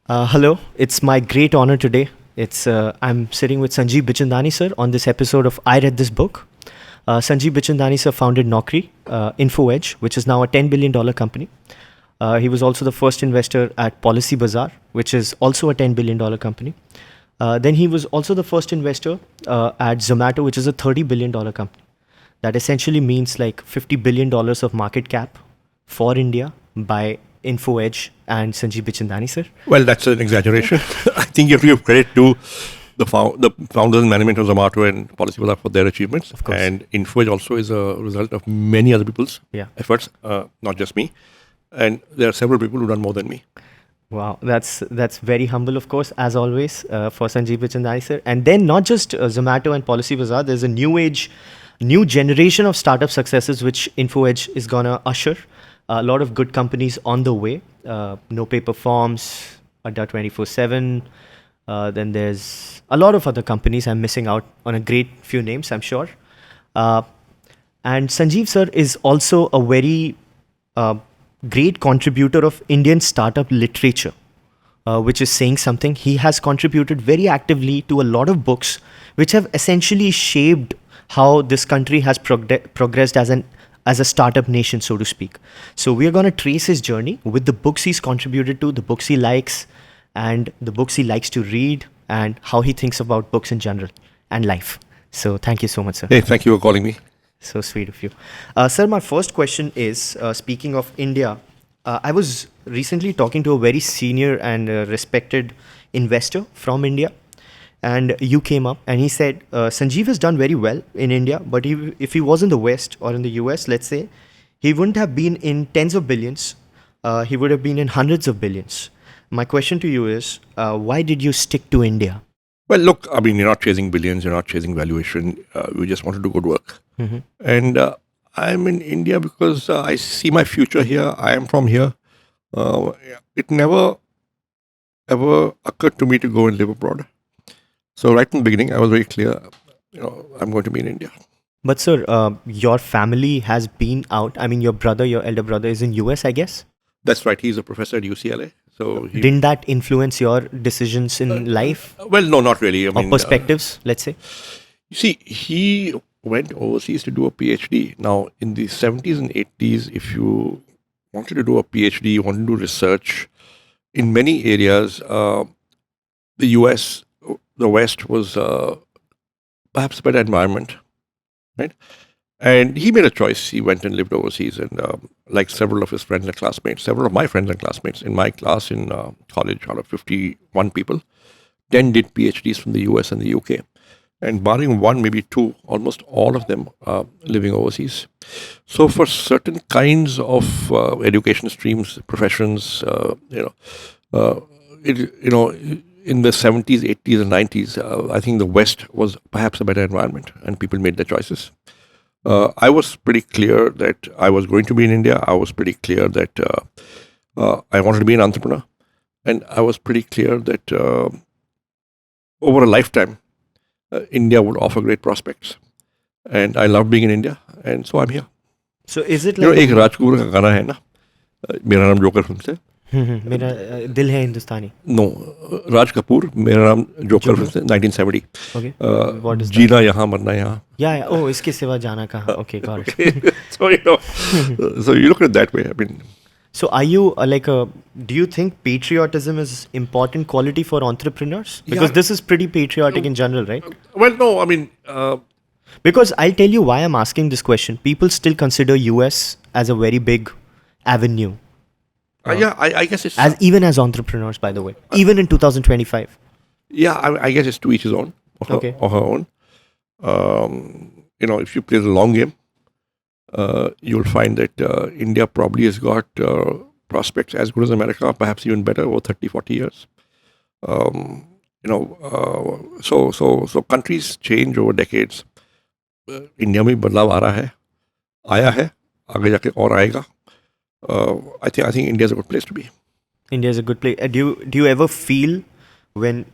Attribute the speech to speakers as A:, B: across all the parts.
A: Hello, it's my great honor today. It's I'm sitting with Sanjeev Bichandani sir on this episode of I Read This Book. Sanjeev Bichandani sir founded Naukri, InfoEdge, which is now a $10 billion company. He was also the first investor at Policy Bazaar, which is also a $10 billion company. Then he was also the first investor at Zomato, which is a $30 billion company. That essentially means like $50 billion of market cap for India by InfoEdge and Sanjeev Bichandani sir.
B: Well, that's an exaggeration. I think you have to give credit to the founders and management of Zomato and Policy Bazaar for their achievements.
A: Of course.
B: And InfoEdge also is a result of many other people's efforts, not just me. And there are several people who've done more than me.
A: Wow, that's very humble, of course, as always, for Sanjeev Bichandani sir. And then not just Zomato and Policy Bazaar, there's a new generation of startup successes which InfoEdge is gonna usher. A lot of good companies on the way. No Paper Forms, Adda 24/7. Then there's a lot of other companies. I'm missing out on a great few names, I'm sure. And Sanjeev sir is also a very great contributor of Indian startup literature, which is saying something. He has contributed very actively to a lot of books which have essentially shaped how this country has progressed as a startup nation, so to speak. So we are going to trace his journey with the books he's contributed to, the books he likes, and the books he likes to read, and how he thinks about books in general and life. So thank you so much, sir.
B: Hey, thank you for calling me.
A: So sweet of you. Sir, my first question is, speaking of India, I was recently talking to a very senior and respected investor from India. And you came up and he said, Sanjeev has done very well in India, but if he was in the West or in the US, let's say, he wouldn't have been in tens of billions. He would have been in hundreds of billions. My question to you is, why did you stick to India?
B: Well, look, I mean, you're not chasing billions, you're not chasing valuation. We just want to do good work.
A: Mm-hmm.
B: And I'm in India because I see my future here. I am from here. It never, ever occurred to me to go and live abroad. So right from the beginning, I was very clear, I'm going to be in India.
A: But sir, your family has been out. I mean, your elder brother is in US, I guess?
B: That's right. He's a professor at UCLA. So
A: didn't that influence your decisions in life?
B: Well, no, not really.
A: Or perspectives, let's say?
B: You see, he went overseas to do a PhD. Now, in the 70s and 80s, if you wanted to do a PhD, you wanted to do research in many areas, the US, the West was perhaps a better environment, right? And he made a choice. He went and lived overseas, and like several of his friends and classmates, several of my friends and classmates in my class in college, out of 51 people, 10 did PhDs from the US and the UK. And barring one, maybe two, almost all of them are living overseas. So for certain kinds of education streams, professions, in the 70s, 80s, and 90s, I think the West was perhaps a better environment, and people made their choices. I was pretty clear that I was going to be in India. I was pretty clear that I wanted to be an entrepreneur. And I was pretty clear that over a lifetime, India would offer great prospects. And I love being in India. And so I'm here.
A: So is it like...
B: एक राजकपूर का गाना है ना, मेरा नाम joker film से.
A: मेरा दिल है हिंदुस्तानी.
B: No, Raj Kapoor, मेरा नाम जोकर फिल्म से 1970.
A: Okay.
B: What is जीना यहाँ मरना यहाँ.
A: Yeah. Oh, इसके सिवा जाना कहाँ? Okay, got it.
B: So so you look at it that way. I mean.
A: So are you do you think patriotism is important quality for entrepreneurs? Because this is pretty patriotic in general, right?
B: Well, no, I mean...
A: because I'll tell you why I'm asking this question. People still consider US as a very big avenue.
B: I guess it's...
A: Even as entrepreneurs, by the way. Even in 2025.
B: Yeah, I guess it's to each his own. Or her own. If you play the long game, you'll find that India probably has got prospects as good as America, perhaps even better over 30, 40 years. So countries change over decades. India में बदलाव आ रहा है, आया है, आगे जाके और आएगा. I think India is a good place to be.
A: India is a good place. Do you ever feel when,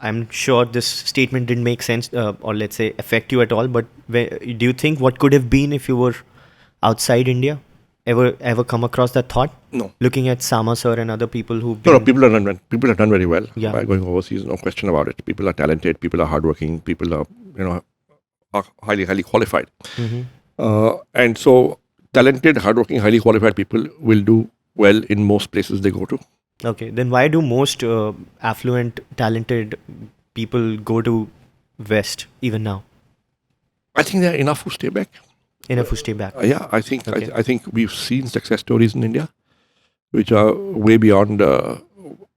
A: I'm sure this statement didn't make sense or let's say affect you at all, but do you think what could have been if you were outside India? Ever come across that thought?
B: No.
A: Looking at Sama sir and other people who've
B: No,
A: been.
B: no, people have done very well
A: Yeah.
B: by going overseas. No question about it. People are talented. People are hardworking. People are, are highly qualified.
A: Mm-hmm.
B: And so, talented, hardworking, highly qualified people will do well in most places they go to.
A: Okay, then why do most affluent, talented people go to West even now?
B: I think there are enough who stay back.
A: Enough who stay back.
B: Yeah, I think
A: Okay.
B: I think we've seen success stories in India, which are way beyond.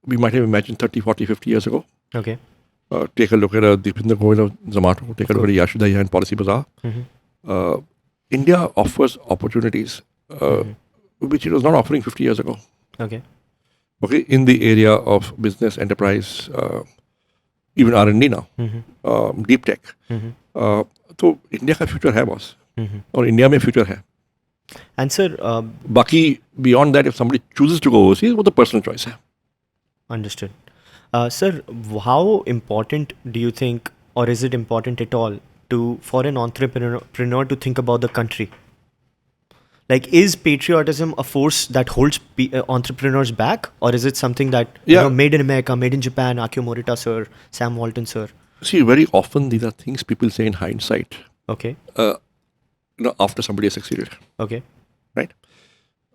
B: We might have imagined 30, 40, 50 years ago.
A: Okay.
B: Take a look at Deepinder Goyal of Zomato. Take a look at Yashudaya and Policy Bazaar.
A: Mm-hmm.
B: India offers opportunities which it was not offering 50 years ago.
A: Okay.
B: Okay, in the area of business, enterprise, even R&D now, deep tech. तो India का future है boss और India में future है
A: And sir,
B: बाकी beyond that if somebody chooses to go overseas वो तो personal choice है
A: understood. Sir, how important do you think, or is it important at all, for an entrepreneur to think about the country? Like, is patriotism a force that holds entrepreneurs back, or is it something that made in America, made in Japan, Akio Morita sir, Sam Walton sir?
B: See, very often these are things people say in hindsight.
A: Okay.
B: After somebody has succeeded.
A: Okay.
B: Right.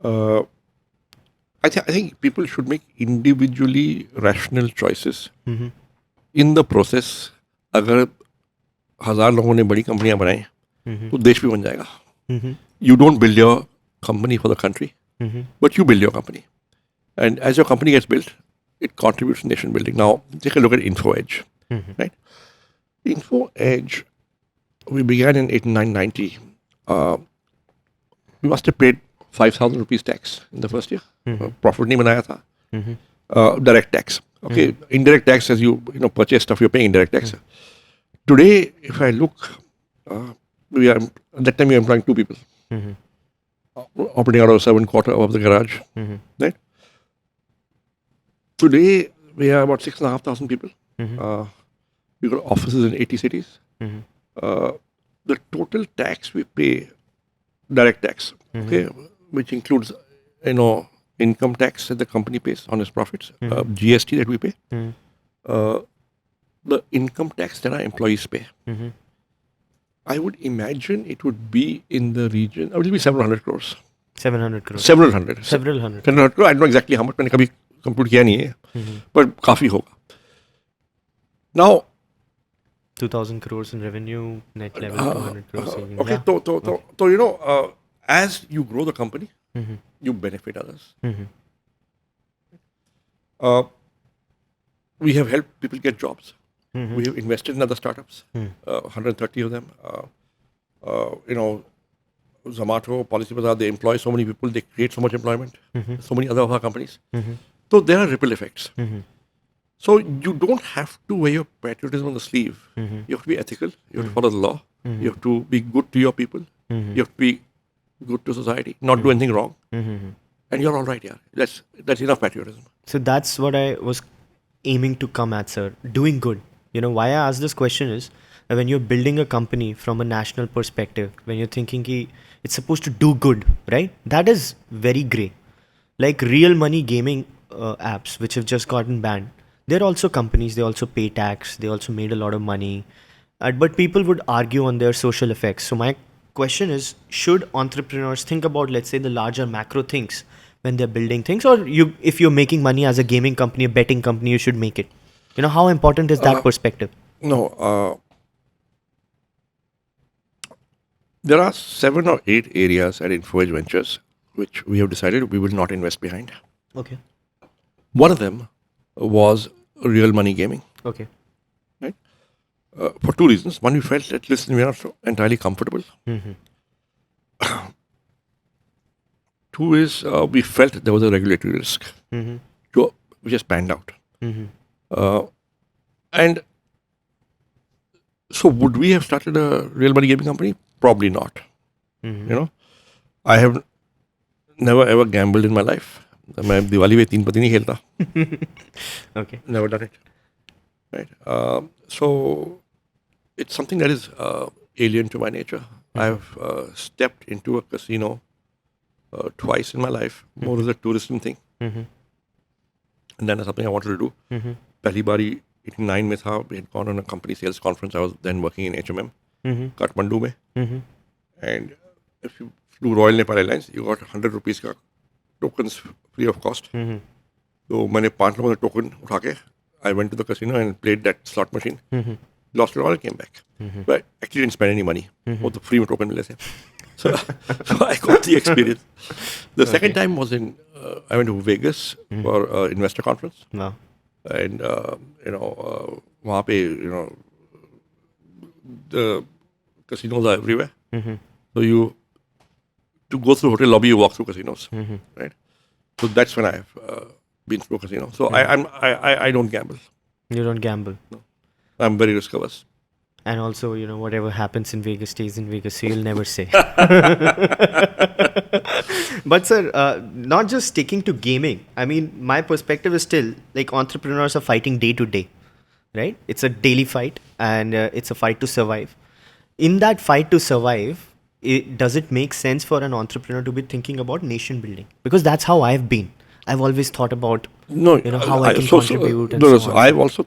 B: I think people should make individually rational choices. In the process, अगर 1000 लोगों ने बड़ी कंपनियां बनाई तो देश भी बन जाएगा. You don't build your company for the country, but you build your company. And as your company gets built, it contributes to nation building. Now, take a look at InfoEdge. Right? InfoEdge, we began in 89-90. We must have paid 5,000 rupees tax in the first year. Profit nahi banaya tha. Direct tax. Okay, indirect tax as you purchase stuff, you're paying indirect tax. Today, if I look, at that time we were employing 2 people. Operating out of a 7-quarter of the garage. Right? Today, we are about 6,500 people. We've got offices in 80 cities. The total tax we pay, direct tax, okay, which includes, income tax that the company pays on its profits, GST that we pay, the income tax that our employees pay. I would imagine it would be in the region, it will be 700 crores.
A: 700 crores.
B: Several hundred.
A: Several hundred.
B: 700 crores. I don't know exactly how much. मैंने कभी compute किया नहीं है, but काफी होगा. Now,
A: 2,000 crores in revenue, net level 200 crores saving.
B: Okay,
A: Yeah.
B: so as you grow the company, you benefit others. We have helped people get jobs. We have invested in other startups, 130 of them. Zomato, Policy Bazaar, they employ so many people, they create so much employment. So many other of our companies. So there are ripple effects. So you don't have to wear your patriotism on the sleeve. You have to be ethical. You have to follow the law. You have to be good to your people. You have to be good to society. Not do anything wrong. And you're all right, yeah. That's enough patriotism.
A: So that's what I was aiming to come at, sir. Doing good. Why I ask this question is that when you're building a company from a national perspective, when you're thinking it's supposed to do good, right? That is very grey. Like real money gaming apps, which have just gotten banned, they're also companies, they also pay tax, they also made a lot of money. But people would argue on their social effects. So my question is, should entrepreneurs think about, let's say, the larger macro things when they're building things? Or if you're making money as a gaming company, a betting company, you should make it. How important is that perspective?
B: No. There are 7 or 8 areas at InfoEdge Ventures which we have decided we will not invest behind.
A: Okay.
B: One of them was real money gaming.
A: Okay.
B: Right? For 2 reasons. One, we felt that, listen, we are not so entirely comfortable. 2 is we felt that there was a regulatory risk, which has panned out. And so would we have started a real money gaming company? Probably not. I have never ever gambled in my life. मैं दिवाली में 3 पत्ती नहीं खेलता.
A: Okay.
B: Never done it. Right. So it's something that is alien to my nature. I've stepped into a casino twice in my life, more as a tourism thing. And then something I wanted to do. Pehli bari 89 mein tha, we had gone on a company sales conference. I was then working in HMM, Kathmandu mein. And if you flew Royal Nepal Airlines, you got 100 rupees ka tokens free of cost. So मैंने 5 लोगों का token उठा के, I went to the casino and played that slot machine. Lost it all and came back. But actually didn't spend any money. वो तो free में token मिले थे. So I got the experience. The second time was in, I went to Vegas for an investor conference.
A: Wow.
B: And, वहाँ पे, the casinos are everywhere. So to go through hotel lobby, you walk through casinos, right? So that's when I've been through a casino. So I don't gamble.
A: You don't gamble.
B: No. I'm very risk averse.
A: And also, whatever happens in Vegas stays in Vegas, so you'll never say. But sir, not just sticking to gaming. I mean, my perspective is still like entrepreneurs are fighting day to day, right? It's a daily fight and it's a fight to survive. In that fight to survive, does it make sense for an entrepreneur to be thinking about nation building? Because that's how I've been. I've always thought about how I can contribute. And so on.
B: I've also,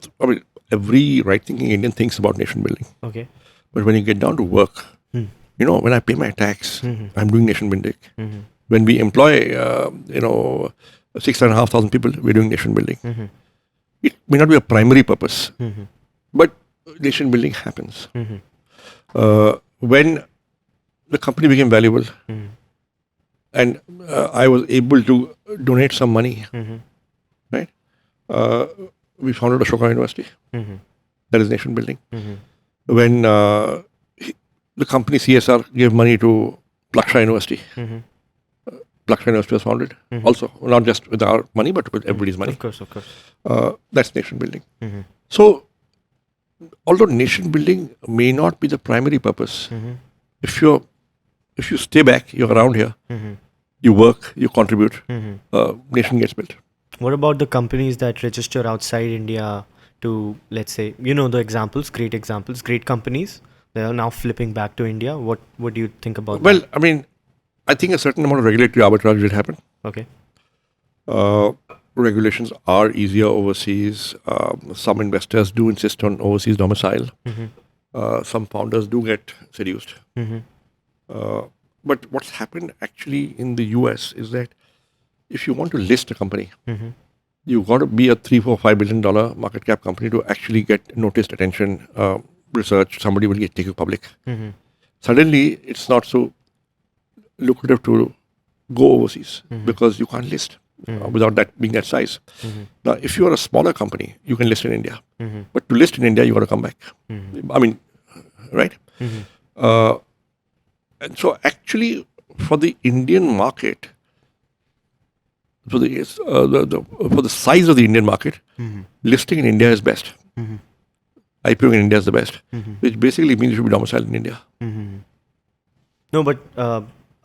B: every right-thinking Indian thinks about nation building.
A: Okay.
B: But when you get down to work, when I pay my tax, I'm doing nation building. When we employ, 6,500 people, we're doing nation building. It may not be a primary purpose, but nation building happens. When the company became valuable, and I was able to donate some money, right? We founded Ashoka University. That is nation building. When the company CSR gave money to Plaksha University, Plaksha University was founded also, not just with our money, but with everybody's money.
A: Of course.
B: That's nation building. So, although nation building may not be the primary purpose, if you stay back, you're around here, you work, you contribute, nation gets built.
A: What about the companies that register outside India to, let's say, the examples, great companies, they are now flipping back to India. What do you think about that?
B: Well, I think a certain amount of regulatory arbitrage will happen.
A: Okay.
B: Regulations are easier overseas. Some investors do insist on overseas domicile. Some founders do get seduced. But what's happened actually in the US is that if you want to list a company, you've got to be a $3, $4, $5 billion market cap company to actually get noticed, attention, research. Somebody will take you public. Suddenly, it's not so lucrative to go overseas because you can't list without that being that size. Now, if you are a smaller company, you can list in India. But to list in India, you got to come back. Right? And so, actually, for the Indian market, for the size of the Indian market, listing in India is best. IPO in India is the best, which basically means you should be domiciled in India.
A: No, but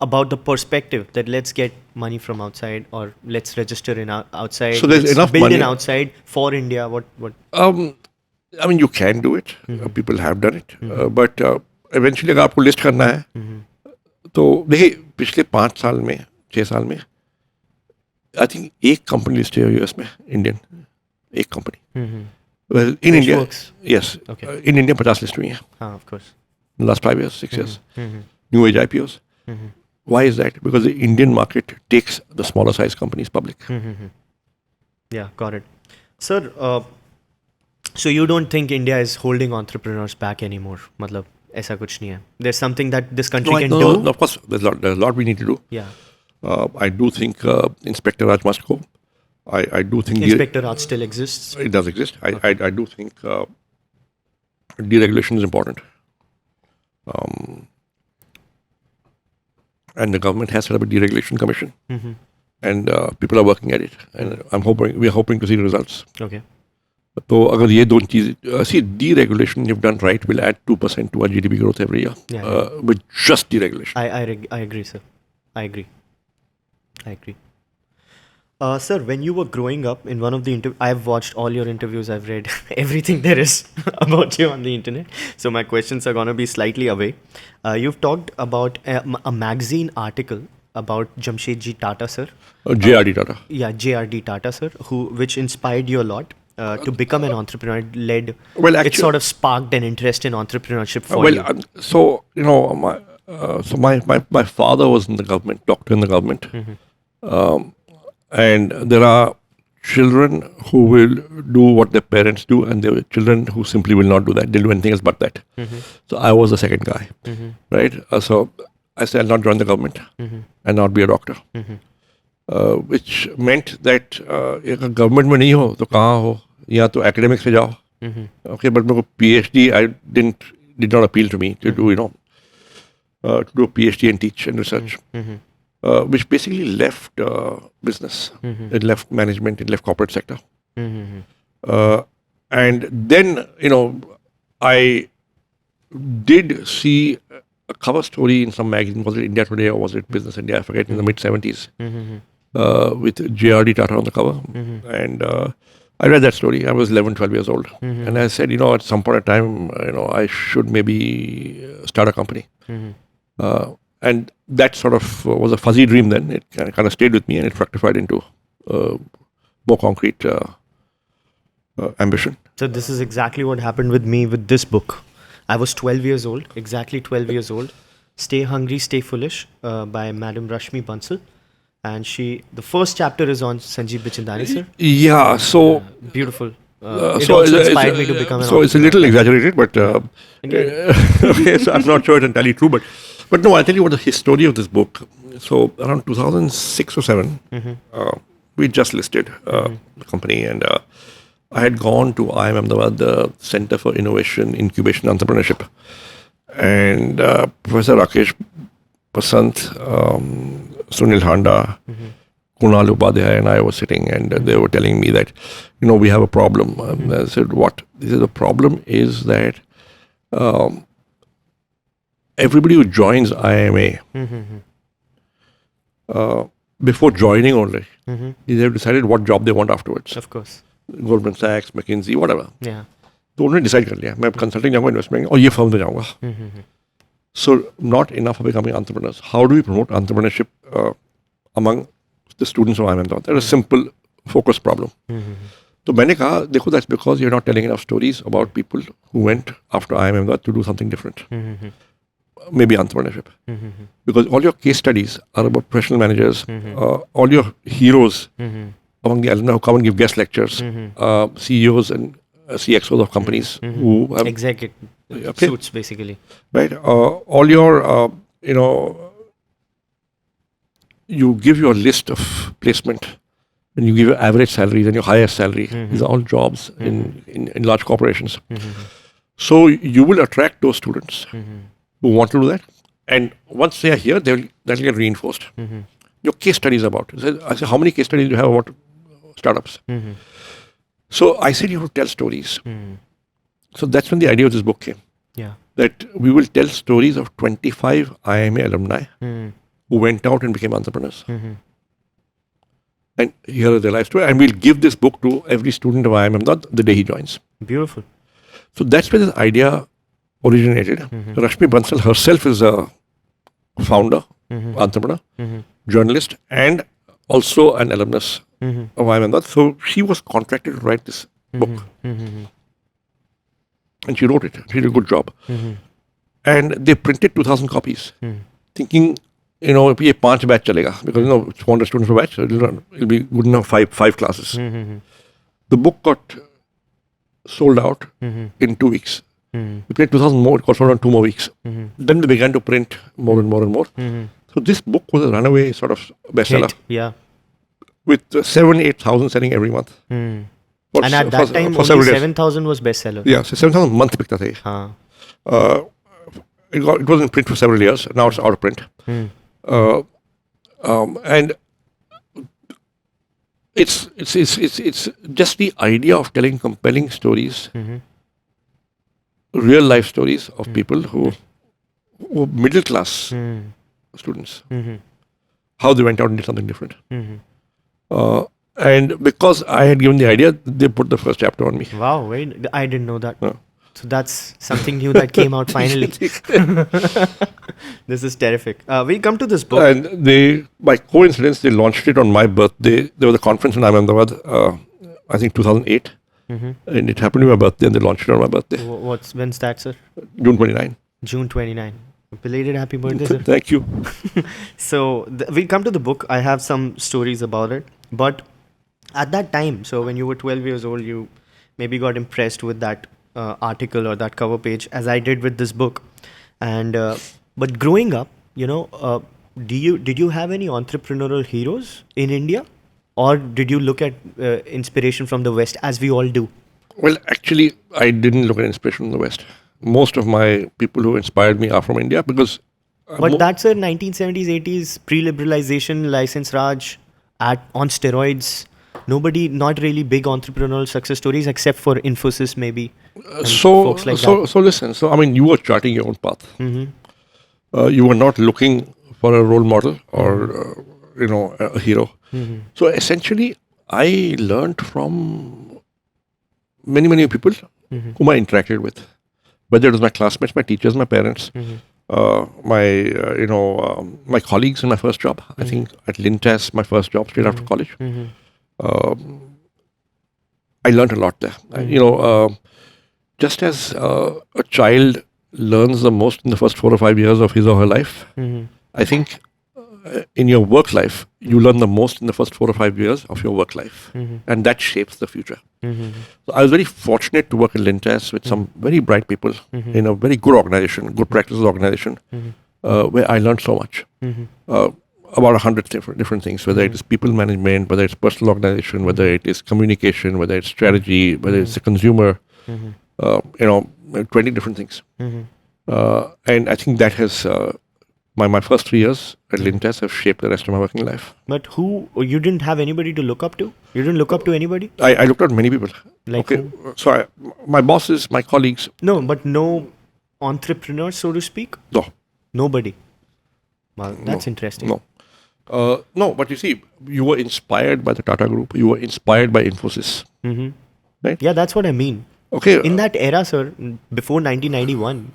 A: about the perspective that let's get money from outside or let's register in outside.
B: So there's enough
A: build
B: money
A: in outside for India. What?
B: You can do it. People have done it. But eventually, अगर आपको list करना है, तो देखिए पिछले 5 साल में 6 साल में I think एक company listed है US में Indian एक company. Well, in
A: Which
B: India,
A: works.
B: yes.
A: Okay.
B: In India, 50 list हुई हैं.
A: Of course.
B: In the last 5 years, 6 years. New age IPOs. Why is that? Because the Indian market takes the smaller size companies public.
A: Yeah, got it. Sir, so you don't think India is holding entrepreneurs back anymore? मतलब ऐसा कुछ नहीं है. There's something that this country can do.
B: No, of course, there's a lot we need to do.
A: Yeah.
B: I do think Inspector Raj must go. I do think
A: Inspector Raj still exists.
B: It does exist. I do think deregulation is important. And the government has set up a deregulation commission, and people are working at it. And we are hoping to see the results.
A: Okay.
B: So, अगर ये दो चीज़, see, deregulation if done right will add 2% to our GDP growth every year. With just deregulation.
A: I agree, sir. I agree. Sir, when you were growing up, in one of the I've watched all your interviews, I've read everything there is about you on the internet. So my questions are going to be slightly away. You've talked about a magazine article about Jamshedji Tata sir.
B: J.R.D. Tata.
A: Yeah, J.R.D. Tata sir, which inspired you a lot to become an entrepreneur.
B: Well,
A: It
B: actually,
A: sort of sparked an interest in entrepreneurship for
B: well,
A: you.
B: so my father was in the government, doctor in the government, and there are children who will do what their parents do, and there are children who simply will not do that. They'll do anything else but that. So I was the second guy, right? So I said I'll not join the government and not be a doctor, which meant that government में नहीं हो तो कहाँ हो या तो academics पे जाओ. Okay, but मेरे को PhD did not appeal to me to do to do a PhD and teach and research. Which basically left business, it left management, it left corporate sector. And then, I did see a cover story in some magazine, was it India Today or was it Business India, I forget, in the mid-70s, with J.R.D. Tata on the cover. And I read that story. I was 11, 12 years old. And I said, at some point in time, I should maybe start a company. And that sort of was a fuzzy dream then. It kind of stayed with me and it fructified into more concrete ambition.
A: So this is exactly what happened with me with this book. I was 12 years old, exactly 12 years old. Stay Hungry, Stay Foolish by Madam Rashmi Bansal. And the first chapter is on Sanjeev Bichhandani, sir.
B: Yeah, so...
A: Beautiful. It also inspired me to become an
B: So it's a little exaggerated, but okay, so I'm not sure it's entirely true. But no, I'll tell you what the history of this book. So around 2006 or 7, we just listed the company, and I had gone to IIM Ahmedabad, the Center for Innovation, Incubation, Entrepreneurship, and Professor Rakesh Basant, Sunil Handa, Kunal Upadhyay and I were sitting, and they were telling me that, we have a problem. I said, what? They said, the problem is that everybody who joins IIMA, before joining only, they have decided what job they want afterwards.
A: Of course.
B: Goldman Sachs, McKinsey, whatever.
A: Yeah.
B: तो उन्होंने decide कर लिया मैं consulting जाऊंगा investment और ये firm में जाऊंगा. So not enough for becoming entrepreneurs. How do we promote entrepreneurship among the students of IIM Ahmedabad? That's a simple focus problem. तो मैंने कहा देखो that's because you're not telling enough stories about people who went after IIM Ahmedabad to do something different. Maybe entrepreneurship. Because all your case studies are about professional managers, all your heroes among the alumni who come and give guest lectures, CEOs and CXOs of companies who have
A: executive suits basically.
B: Right. All your, you give your list of placement and you give your average salary, then your highest salary. These are all jobs in large corporations. So you will attract those students who want to do that. And once they are here, that'll get reinforced. Your case studies about it. I said, how many case studies do you have about startups? So I said, you have to tell stories. So that's when the idea of this book came.
A: Yeah.
B: That we will tell stories of 25 IIMA alumni who went out and became entrepreneurs. And here are their life story. And we'll give this book to every student of IIM Ahmedabad the day he joins.
A: Beautiful.
B: So that's where this idea originated. Rashmi Bansal herself is a founder, entrepreneur, journalist, and also an alumnus of IIM Ahmedabad. So she was contracted to write this book. And she wrote it. She did a good job. And they printed 2,000 copies, thinking, ये 5 batch chalega, because 400 students per batch, so it'll be good enough 5 classes. The book got sold out in 2 weeks. We printed 2,000 more, it got sold out in 2 more weeks. Then they began to print more and more and more. So this book was a runaway sort of bestseller.
A: Yeah.
B: With 7,000-8,000 selling every month.
A: And at that time, only 7,000 was bestseller.
B: Yeah, so 7,000 a month बिकता था. It was in print for several years. Now it's out of print. And it's just the idea of telling compelling stories, real life stories of people who middle class students, how they went out and did something different. And because I had given the idea, they put the first chapter on me.
A: Wow, I didn't know that. So that's something new that came out finally. This is terrific. We'll come to this book.
B: And they, by coincidence, they launched it on my birthday. There was a conference in Ahmedabad, I think 2008. And it happened to be my birthday, and they launched it on my birthday,
A: When's that, sir?
B: June 29.
A: June 29. Belated happy birthday, sir.
B: Thank you.
A: So we'll come to the book. I have some stories about it. But at that time, so when you were 12 years old, you maybe got impressed with that article or that cover page, as I did with this book. And but growing up, did you have any entrepreneurial heroes in India, or did you look at inspiration from the West, as we all do?
B: Well, actually, I didn't look at inspiration from the West. Most of my people who inspired me are from India because.
A: But that's a 1970s, 80s pre-liberalization, license Raj, on steroids. Nobody, not really big entrepreneurial success stories except for Infosys maybe. And folks like that.
B: So listen. So I mean, you were charting your own path.
A: Mm-hmm.
B: You were not looking for a role model or a hero.
A: Mm-hmm.
B: So essentially, I learned from many people whom I interacted with, whether it was my classmates, my teachers, my parents, my colleagues in my first job. I think at Lintas, my first job straight after college. I learned a lot there. Just as a child learns the most in the first 4 or 5 years of his or her life, I think in your work life, you learn the most in the first 4 or 5 years of your work life. And that shapes the future. So I was very fortunate to work at Lintas with some very bright people in a very good organization, good practices organization, where I learned so much. About 100 different things, whether it is people management, whether it's personal organization, whether it is communication, whether it's strategy, whether it's the consumer, 20 different things. And I think that has, my first 3 years at Lintas have shaped the rest of my working life.
A: But you didn't have anybody to look up to? You didn't look up to anybody?
B: I looked at many people.
A: Like
B: okay, so my bosses, my colleagues.
A: No, but no entrepreneurs, so to speak?
B: No.
A: Nobody? Well, that's interesting.
B: No. No, but you see, you were inspired by the Tata Group. You were inspired by Infosys. Right?
A: Yeah, that's what I mean.
B: Okay.
A: In that era, sir, before 1991,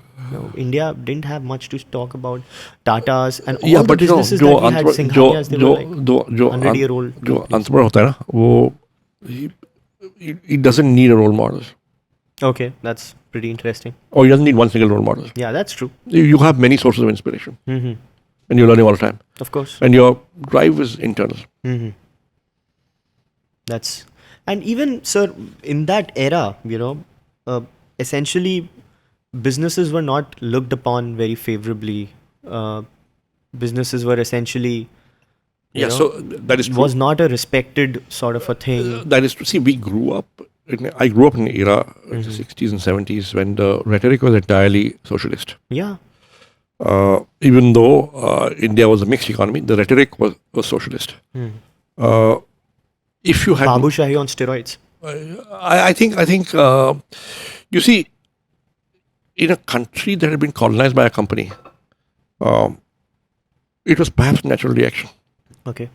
A: India didn't have much to talk about. Tatas and all the businesses that we had, Singhanias, they were like 100-year-old.
B: जो entrepreneur होता है ना, वो he doesn't need a role model.
A: Okay, that's pretty interesting.
B: Or he doesn't need one single role model.
A: Yeah, that's true.
B: You have many sources of inspiration. And you're learning all the time.
A: Of course.
B: And your drive is internal.
A: And even, sir, in that era, essentially businesses were not looked upon very favorably. Businesses were essentially,
B: so that is true.
A: Was not a respected sort of a thing.
B: That is true. See, I grew up in an era, the 60s and 70s, when the rhetoric was entirely socialist.
A: Yeah.
B: Even though India was a mixed economy, the rhetoric was socialist. If you had
A: Babu Shahi on steroids.
B: I think you see, in a country that had been colonized by a company, it was perhaps a natural reaction.
A: Okay.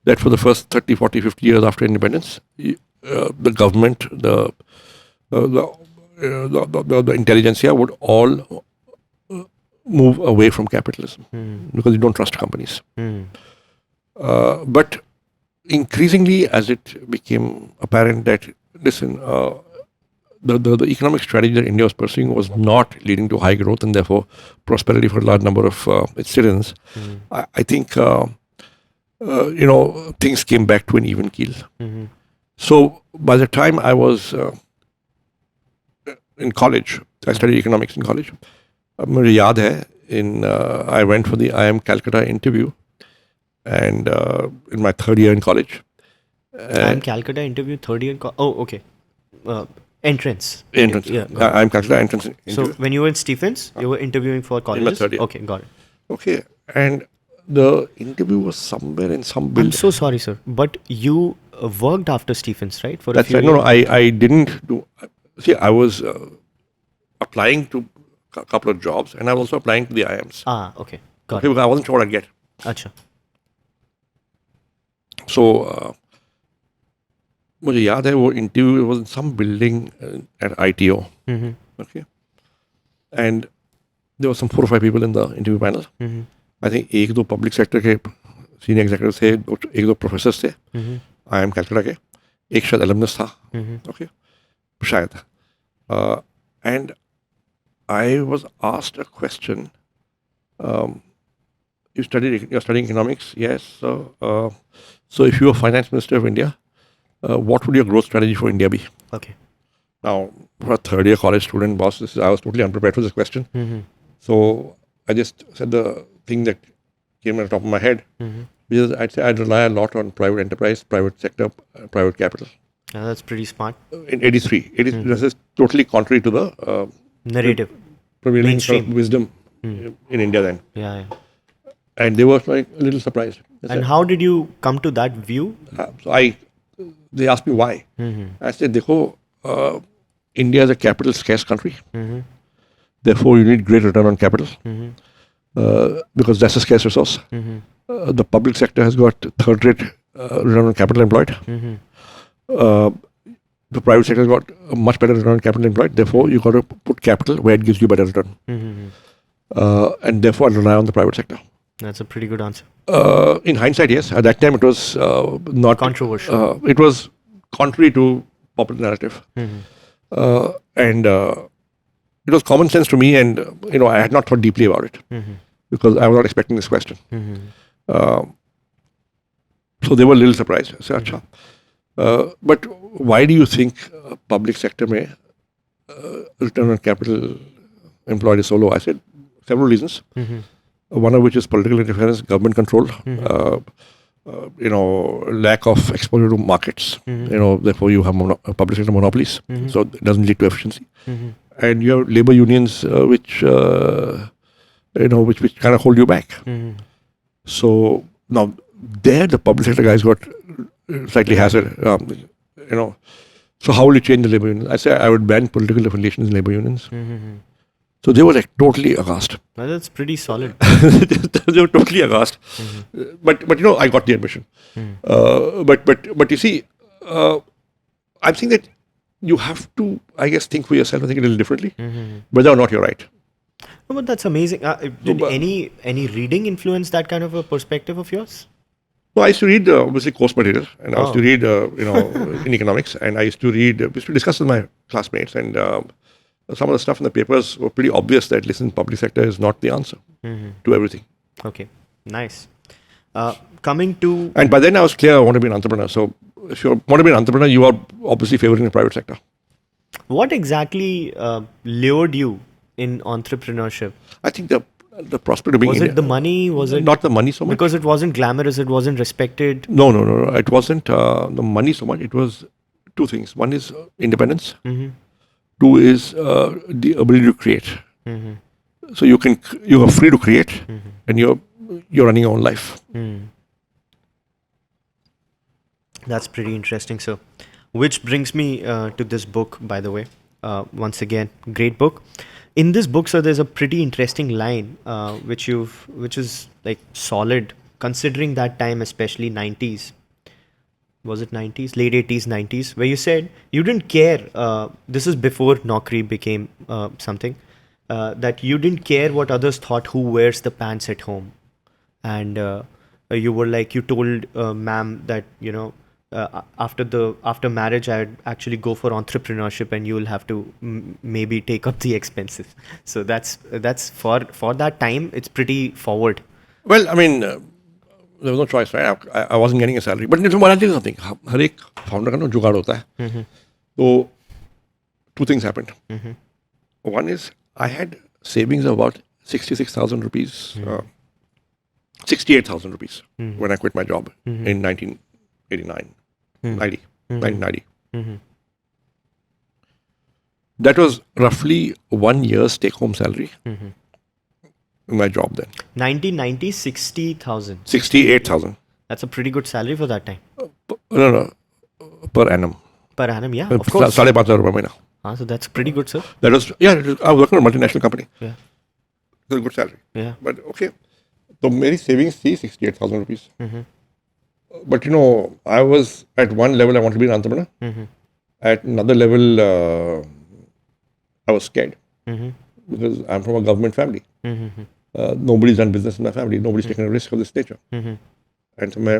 B: That for the first 30, 40, 50 years after independence, the government, the intelligentsia would all move away from capitalism because you don't trust companies. But increasingly, as it became apparent that, listen, the economic strategy that India was pursuing was not leading to high growth and therefore prosperity for a large number of its citizens, I think, things came back to an even keel. So by the time I was in college, I studied economics in college. मुझे याद है I went for the IIM Calcutta interview and in my third year in college.
A: IIM Calcutta interview, third year. Okay. Entrance.
B: Yeah. IIM Calcutta entrance interview.
A: So when you were in Stephens, you were interviewing for colleges?
B: In my third year.
A: Okay, got it.
B: Okay. And the interview was somewhere in some building.
A: I'm so sorry, sir. But you worked after Stephens, right? For
B: That's
A: a few
B: right.
A: years?
B: No, I didn't do. See, I was applying to a couple of jobs and I was also applying to the IIMs.
A: Okay. Got
B: Okay,
A: it.
B: because I wasn't sure what I'd get.
A: Acha.
B: So, मुझे याद है वो interview was in some building at ITO. Okay. And there were some 4 or 5 people in the interview panel.
A: Mm-hmm.
B: I think एक दो public sector के senior executives थे, एक दो professors थे.
A: Mm-hmm.
B: IIM Calcutta के. एक शायद alumnus था.
A: Mm-hmm.
B: Okay. शायद. And I was asked a question. You're studying economics, yes. So if you were finance minister of India, what would your growth strategy for India be?
A: Okay.
B: Now, for a third-year college student, boss, I was totally unprepared for this question.
A: Mm-hmm.
B: So I just said the thing that came at the top of my head,
A: Mm-hmm.
B: because I'd say I'd rely a lot on private enterprise, private sector, private capital.
A: That's pretty smart.
B: In 83, this is totally contrary to the
A: Narrative.
B: prevailing sort of
A: Mainstream.
B: wisdom in India then.
A: Yeah.
B: And they were like a little surprised. They
A: And
B: said,
A: how did you come to that view?
B: they asked me why.
A: Mm-hmm.
B: I said, Dekho, India is a capital scarce country.
A: Mm-hmm.
B: Therefore, you need great return on capital
A: Mm-hmm.
B: because that's a scarce resource.
A: Mm-hmm.
B: The public sector has got third-rate return on capital employed.
A: Mm-hmm.
B: The private sector has got a much better return on capital employed. Therefore, you got to put capital where it gives you better return.
A: Mm-hmm.
B: And therefore, I rely on the private sector.
A: That's a pretty good answer.
B: In hindsight, yes. At that time, it was not
A: Controversial.
B: it was contrary to popular narrative,
A: Mm-hmm.
B: and it was common sense to me. And I had not thought deeply about it
A: Mm-hmm.
B: because I was not expecting this question.
A: Mm-hmm.
B: So they were a little surprised. I said, "Acha." But why do you think public sector may return on capital employed is so low? I said several reasons.
A: Mm-hmm.
B: One of which is political interference, government control, lack of exposure to markets. Therefore you have public sector monopolies, so it doesn't lead to efficiency.
A: Mm-hmm.
B: And you have labor unions, which kind of hold you back.
A: Mm-hmm.
B: So now there, the public sector guys got slightly hazard. So how will you change the labor unions? I say I would ban political affiliations in labor unions.
A: Mm-hmm.
B: So they were like totally aghast.
A: Well, that's pretty solid.
B: They were totally aghast.
A: Mm-hmm.
B: But I got the admission.
A: Mm-hmm.
B: But you see, I'm saying that you have to, I guess, think for yourself and think a little differently,
A: Mm-hmm.
B: whether or not you're right.
A: No, but that's amazing. Did
B: but-
A: any reading influence that kind of a perspective of yours?
B: No, I used to read obviously course material, and I used to
A: Oh.
B: read in economics, and I used to discuss with my classmates, and some of the stuff in the papers were pretty obvious that public sector is not the answer
A: Mm-hmm.
B: to everything.
A: Okay, nice. Coming to
B: And by then I was clear I want to be an entrepreneur. So if you want to be an entrepreneur, you are obviously favoring the private sector.
A: what exactly lured you in entrepreneurship?
B: I think the prospect of being
A: Was it the money? Was it
B: not the money so much?
A: because it wasn't glamorous? It wasn't respected.
B: No. It wasn't the money so much. It was two things. One is independence.
A: Mm-hmm.
B: Two is the ability to create.
A: Mm-hmm.
B: So you are free to create, and you're running your own life.
A: Mm. That's pretty interesting, sir. Which brings me to this book, by the way. Once again, great book. In this book, sir, there's a pretty interesting line which is like solid, considering that time, especially 90s. Was it 90s? Late 80s, 90s, where you said you didn't care. This is before Naukri became something. That you didn't care what others thought who wears the pants at home. And you were like, you told ma'am that, after marriage, I'd actually go for entrepreneurship and you'll have to maybe take up the expenses. So that's for that time, it's pretty forward.
B: Well, I mean, there was no choice, right? I wasn't getting a salary. But I'll tell you something. हर एक founder का ना जुगाड़ होता है. So two things happened. One is I had savings of about 66,000 rupees, 68,000 rupees when I quit my job in 1989, 1990. That was roughly 1 year's take-home salary in my job then.
A: 1990, 60,000.
B: 68,000.
A: That's a pretty good salary for that time.
B: No, per annum.
A: Per annum, yeah, of course.
B: 5,500 rupees महीना.
A: So that's pretty good, sir.
B: That was, I was working in a multinational company.
A: Yeah.
B: It was a good salary.
A: Yeah.
B: But okay. So मेरी savings थी 68,000 rupees. But I was at one level I wanted to be an entrepreneur. At another level, I was scared
A: Mm-hmm.
B: because I'm from a government family.
A: Mm-hmm.
B: Nobody's done business in my family. Nobody's taken a risk of this nature.
A: Mm-hmm.
B: And so मैं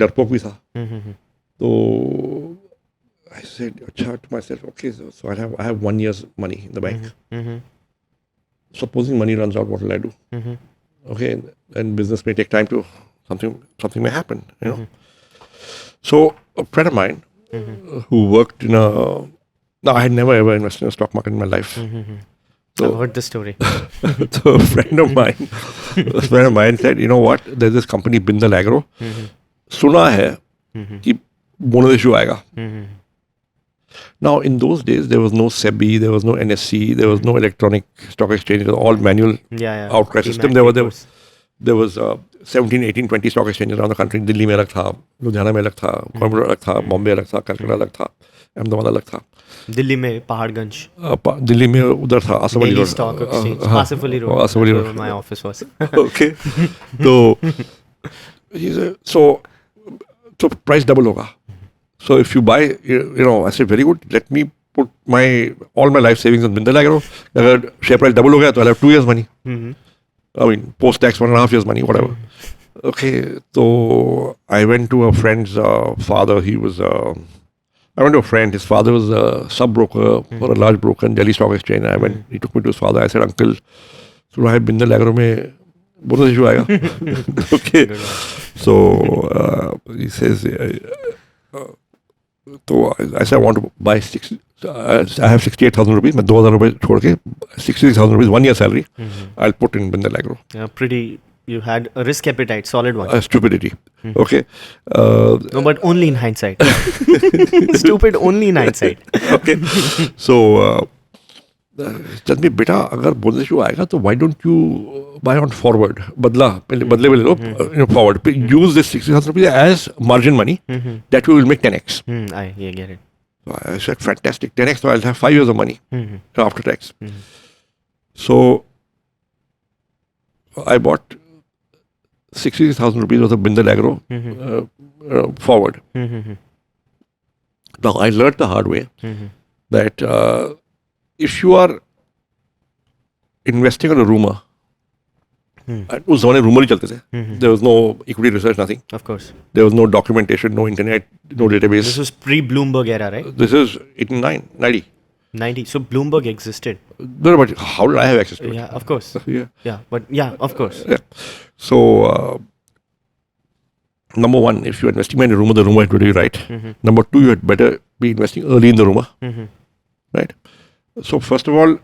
B: डरपोक भी था.
A: Mm-hmm.
B: So I said to myself, okay, so I have 1 year's money in the bank.
A: Mm-hmm.
B: Supposing money runs out, what will I do?
A: Mm-hmm.
B: Okay, and business may take time to something may happen, you know.
A: Mm-hmm.
B: So a friend of mine who worked in a I had never ever invested in a stock market in my life.
A: Mm-hmm.
B: So,
A: I've heard the story.
B: so a friend of mine said, you know what? There's this company Bindal Agro.
A: Mm-hmm.
B: सुना है
A: Mm-hmm.
B: कि bonus issue आएगा.
A: Mm-hmm.
B: Now, in those days, there was no SEBI, there was no NSE, there was no electronic stock exchange. It was all manual
A: Yeah.
B: outcry system. There was 17, 18, 20 stock exchanges around the country. Delhi में अलग था, लुधियाना में अलग था, कोयम्बटूर अलग था, बॉम्बे अलग था, कलकत्ता अलग था, अहमदाबाद अलग था.
A: दिल्ली में पहाड़गंज.
B: दिल्ली में उधर था Asif Ali
A: Delhi
B: road.
A: Stock Exchange. Asif Ali Road.
B: Asif Ali
A: That's
B: Road.
A: where my office was.
B: Okay. So price double होगा. So if you buy, I said very good. Let me put all my life savings in Bindal Agro. अगर share price double हो गया तो I'll have 2 years money.
A: Mm-hmm.
B: I mean, post tax 1.5 years money, whatever. Okay, so I went to a friend's father. I went to a friend. His father was a sub broker for a large broker in Delhi Stock Exchange. He took me to his father. I said, Uncle, so I Bindal Agro में bonus issue आएगा. Okay, so he says. So I said, I want to buy I have 68,000 rupees. मैं 2,000 रुपए छोड़ के 66,000 rupees 1 year salary. I'll put in Bindal Agro.
A: Yeah, you had a risk appetite, solid one.
B: Stupidity. Okay.
A: No, but only in hindsight. Stupid only in hindsight.
B: Okay. So tell me, beta, अगर bonus issue आएगा तो why don't you buy on forward? बदले में ले लो forward. Use this 60,000 rupees as margin money. That way will make 10x.
A: I get it.
B: So I said, fantastic, 10x. So I'll have 5 years of money after tax. So I bought 60,000 rupees worth of Bindal Agro forward. Now I learned the hard way that if you are investing on a rumor, उस जमाने rumor ही चलते थे. There was no equity research, nothing.
A: Of course.
B: There was no documentation, no internet, no database.
A: This was pre-Bloomberg era, right?
B: This is 89, 90.
A: 90. So Bloomberg existed.
B: No, but how did I have access to it?
A: Yeah, of course.
B: Yeah.
A: Yeah, of course.
B: Yeah. So, number one, if you're investing in a rumor, the rumor had to be right. Number two, you had better be investing early in the rumor. Right? So, first of all,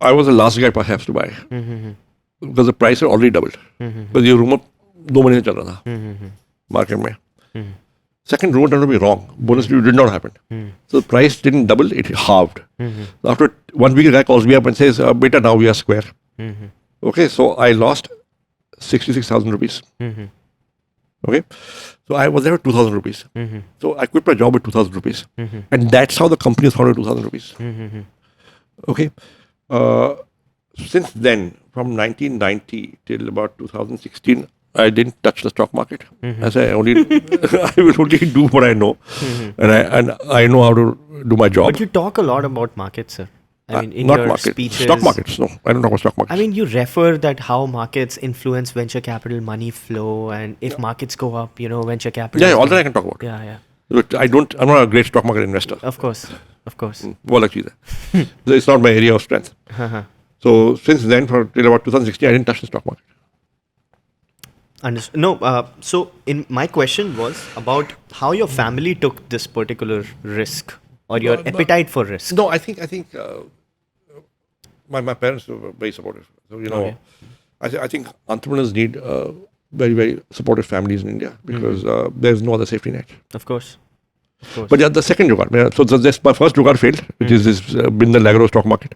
B: I was the last guy perhaps to buy. Because the price had already doubled. Because your rumor, 2 महीने चल रहा था market में. Second, rumor turned out to be wrong. Bonus issue did not happen. So the price didn't double, it halved. So after 1 week, a guy calls me up and says, beta, now we are square. Okay, so I lost 66,000 rupees. Okay, so I was there with 2,000 rupees. So I quit my job with 2,000 rupees. And that's how the company was founded, 2,000 rupees. Okay, since then, from 1990 till about 2016, I didn't touch the stock market. As I will only do what I know, and I know how to do my job.
A: But you talk a lot about markets, sir. I mean, in
B: not
A: your
B: market.
A: speeches.
B: Stock markets. No, I don't talk about stock markets.
A: I mean, you refer that how markets influence venture capital money flow, and if markets go up, venture capital.
B: Yeah, all that I can talk about.
A: Yeah.
B: But I'm not a great stock market investor.
A: Of course.
B: वो अलग चीज़ है. So it's not my area of strength. So since then, till about 2016, I didn't touch the stock market.
A: Understood. No, so my question was about how your family took this particular risk or your appetite for risk.
B: No, I think my parents were very supportive. So I think entrepreneurs need very, very supportive families in India because there's no other safety net.
A: Of course.
B: But the second jugaad, so this my first jugaad failed, which is this Bindal Agro stock market.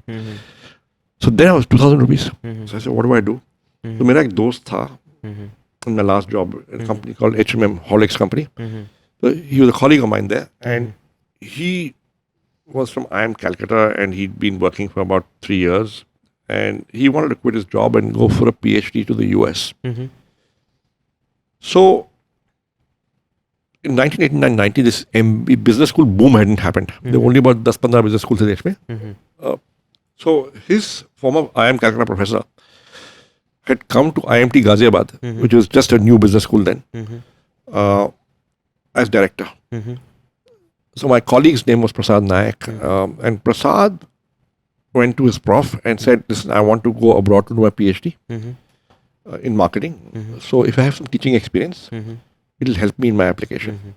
B: So then I was 2,000 rupees. So I said, what do I do? So मेरा एक दोस्त था in my last job in a company called HMM, Horlicks company. So he was a colleague of mine there, and he was from IIM Calcutta, and he'd been working for about 3 years, and he wanted to quit his job and go for a PhD to the US. So in 1989-90, this MB business school boom hadn't happened. There were only about 10-15 business schools in देश में. So his former IIM Calcutta professor had come to IMT Ghaziabad, which was just a new business school then, as director. So my colleague's name was Prasad Nayak, and Prasad went to his prof and said, listen, I want to go abroad to do my PhD in marketing. So if I have some teaching experience, it'll help me in my application.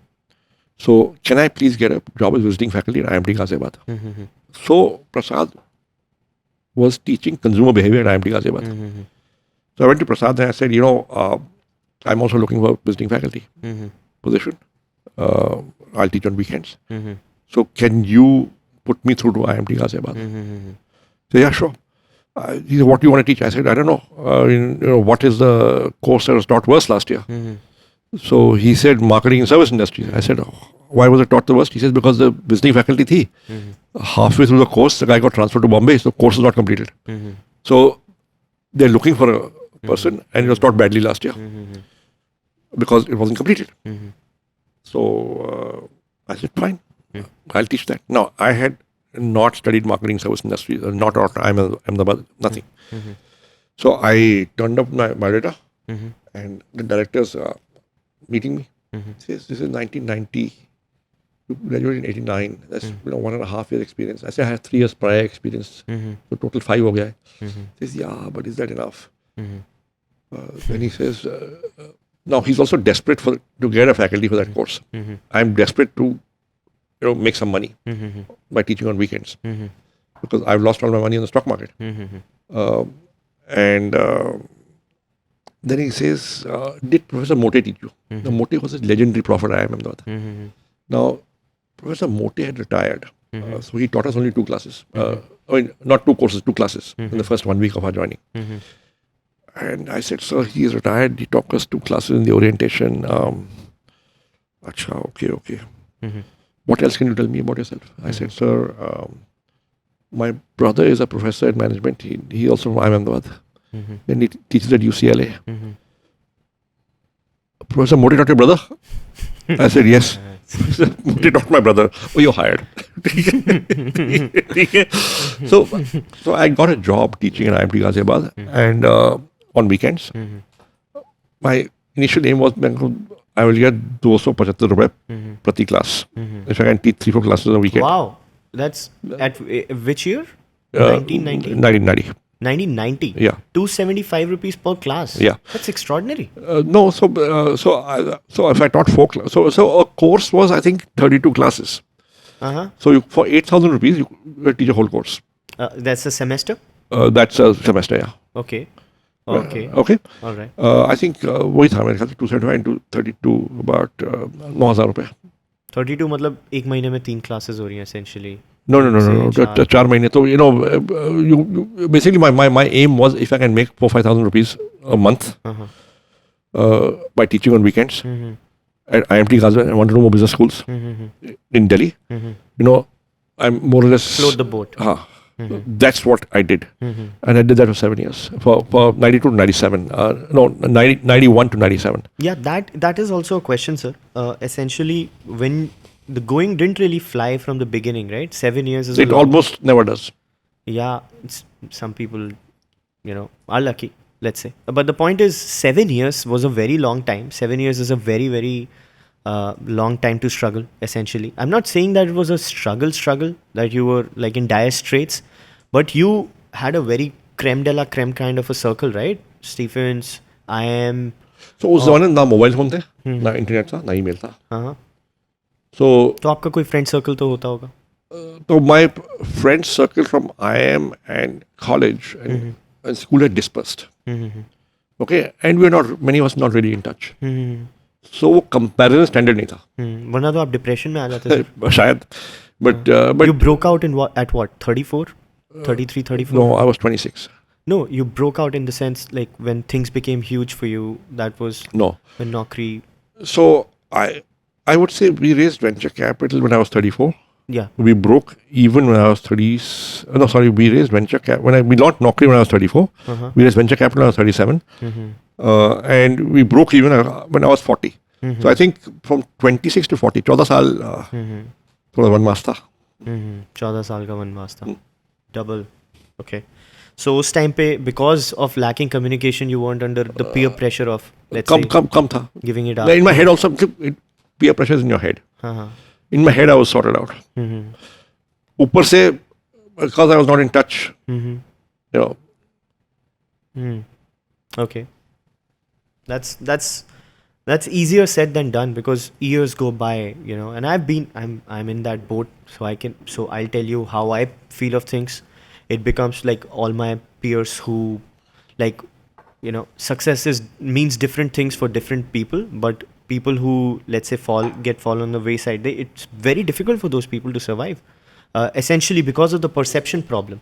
B: So can I please get a job as visiting faculty at IMT Ghaziabad? So Prasad was teaching consumer behavior at IMT Ghaziabad. So I went to Prasad and I said, I'm also looking for visiting faculty position. I'll teach on weekends. So can you put me through to IMT Ghaziabad? So yeah, sure. He said, what do you want to teach? I said, I don't know. What is the course that was taught worst last year? So he said, marketing and service industry. I said, why was it taught the worst? He says, because the visiting faculty thi. Halfway through the course, the guy got transferred to Bombay, so the course was not completed. So they're looking for a person, and it was taught badly last year because it wasn't completed. So I said, fine, I'll teach that. Now, I had not studied marketing service industry, not at Ahmedabad, nothing. So I turned up my biodata, and the director's meeting me. He says, this is 1990. You graduated in 89. That's 1.5 years experience. I said, I had 3 years prior experience. So total 5 ho gaya. He says, yeah, but is that enough? Then he says, now he's also desperate to get a faculty for that course. I'm desperate to make some money by teaching on weekends because I've lost all my money in the stock market. And then he says, did Professor Mote teach you? The Mote was a legendary prophet at IIM Ahmedabad. Now, Professor Mote had retired. So he taught us only 2 classes. Not 2 courses, 2 classes in the first 1 week of our joining. And I said, sir, he is retired. He taught us 2 classes in the orientation. Acha, okay. What else can you tell me about yourself? I said, sir, my brother is a professor in management. He also from IIM Ahmedabad. Then he teaches at UCLA. Professor Mote taught your brother? I said, yes. Mote taught my brother. Oh, you're hired. So I got a job teaching at IMT Ghaziabad and on weekends. My initial aim was I will get 275 rupees prati class. If I can teach 3-4 classes a weekend.
A: Wow. That's at which year? 1990?
B: 1990.
A: 1990?
B: Yeah.
A: 275 rupees per class?
B: Yeah.
A: That's extraordinary.
B: No, so if I taught 4 classes, so a course was, I think, 32 classes. So for 8,000 rupees, you teach a whole course.
A: That's a semester?
B: That's a semester, yeah.
A: Okay.
B: Okay.
A: All right.
B: I think वही था मेरे ख्याल से 275 into 32 about 9,000 रुपए.
A: 32 मतलब एक महीने में 3 classes हो रही हैं essentially.
B: No. 4 महीने तो you basically my aim was if I can make 4,000-5,000 rupees a month by teaching on weekends at IMT Ghaziabad. I wanted to know more business schools in Delhi. I'm more or less
A: Float the boat.
B: That's what I did, and I did that for 7 years, for 92 to 97. 91 to 97.
A: Yeah, that is also a question, sir. Essentially, when the going didn't really fly from the beginning, right? 7 years is
B: It almost never does.
A: Yeah, some people, are lucky, let's say. But the point is, 7 years was a very long time. 7 years is a very, very long time to struggle, essentially. I'm not saying that it was a struggle, that you were like in dire straits, but you had a very creme de la creme kind of a circle, right? Stephens, IIM.
B: So उस ज़माने ना mobile phone थे, ना internet था, ना email था. So
A: तो आपका कोई फ्रेंड सर्कल तो होता होगा.
B: So my friend circle from IIM and college and school had dispersed. Okay, and many of us not really in touch. So वो comparison standard नहीं था.
A: वरना तो आप डिप्रेशन में आ जाते थे.
B: शायद, but
A: you broke out at what 34, 33, 34?
B: No, I was 26.
A: No, you broke out in the sense like when things became huge for you. That was when Naukri.
B: So I would say we raised venture capital when I was 34.
A: Yeah.
B: We broke even when I was 30. No, sorry, we raised venture capital we launched Naukri when I was 34. We raised venture capital when I was 37. And we broke even when I was 40. So I think from 26 to 40, 14 साल थोड़ा वनवास था.
A: 14 साल का वनवास था. Double. Okay. So उस time पे because of lacking communication you weren't under the peer pressure of let's say
B: कम था.
A: giving it up.
B: In my head also, peer pressure is in your head.
A: हाँ.
B: In my head I was sorted out. ऊपर से because I was not in touch, you know.
A: Okay. That's easier said than done because years go by, you know, and I'm in that boat, so I'll tell you how I feel of things. It becomes like all my peers who, like, you know, success means different things for different people, but people who, let's say, fall on the wayside, it's very difficult for those people to survive, essentially because of the perception problem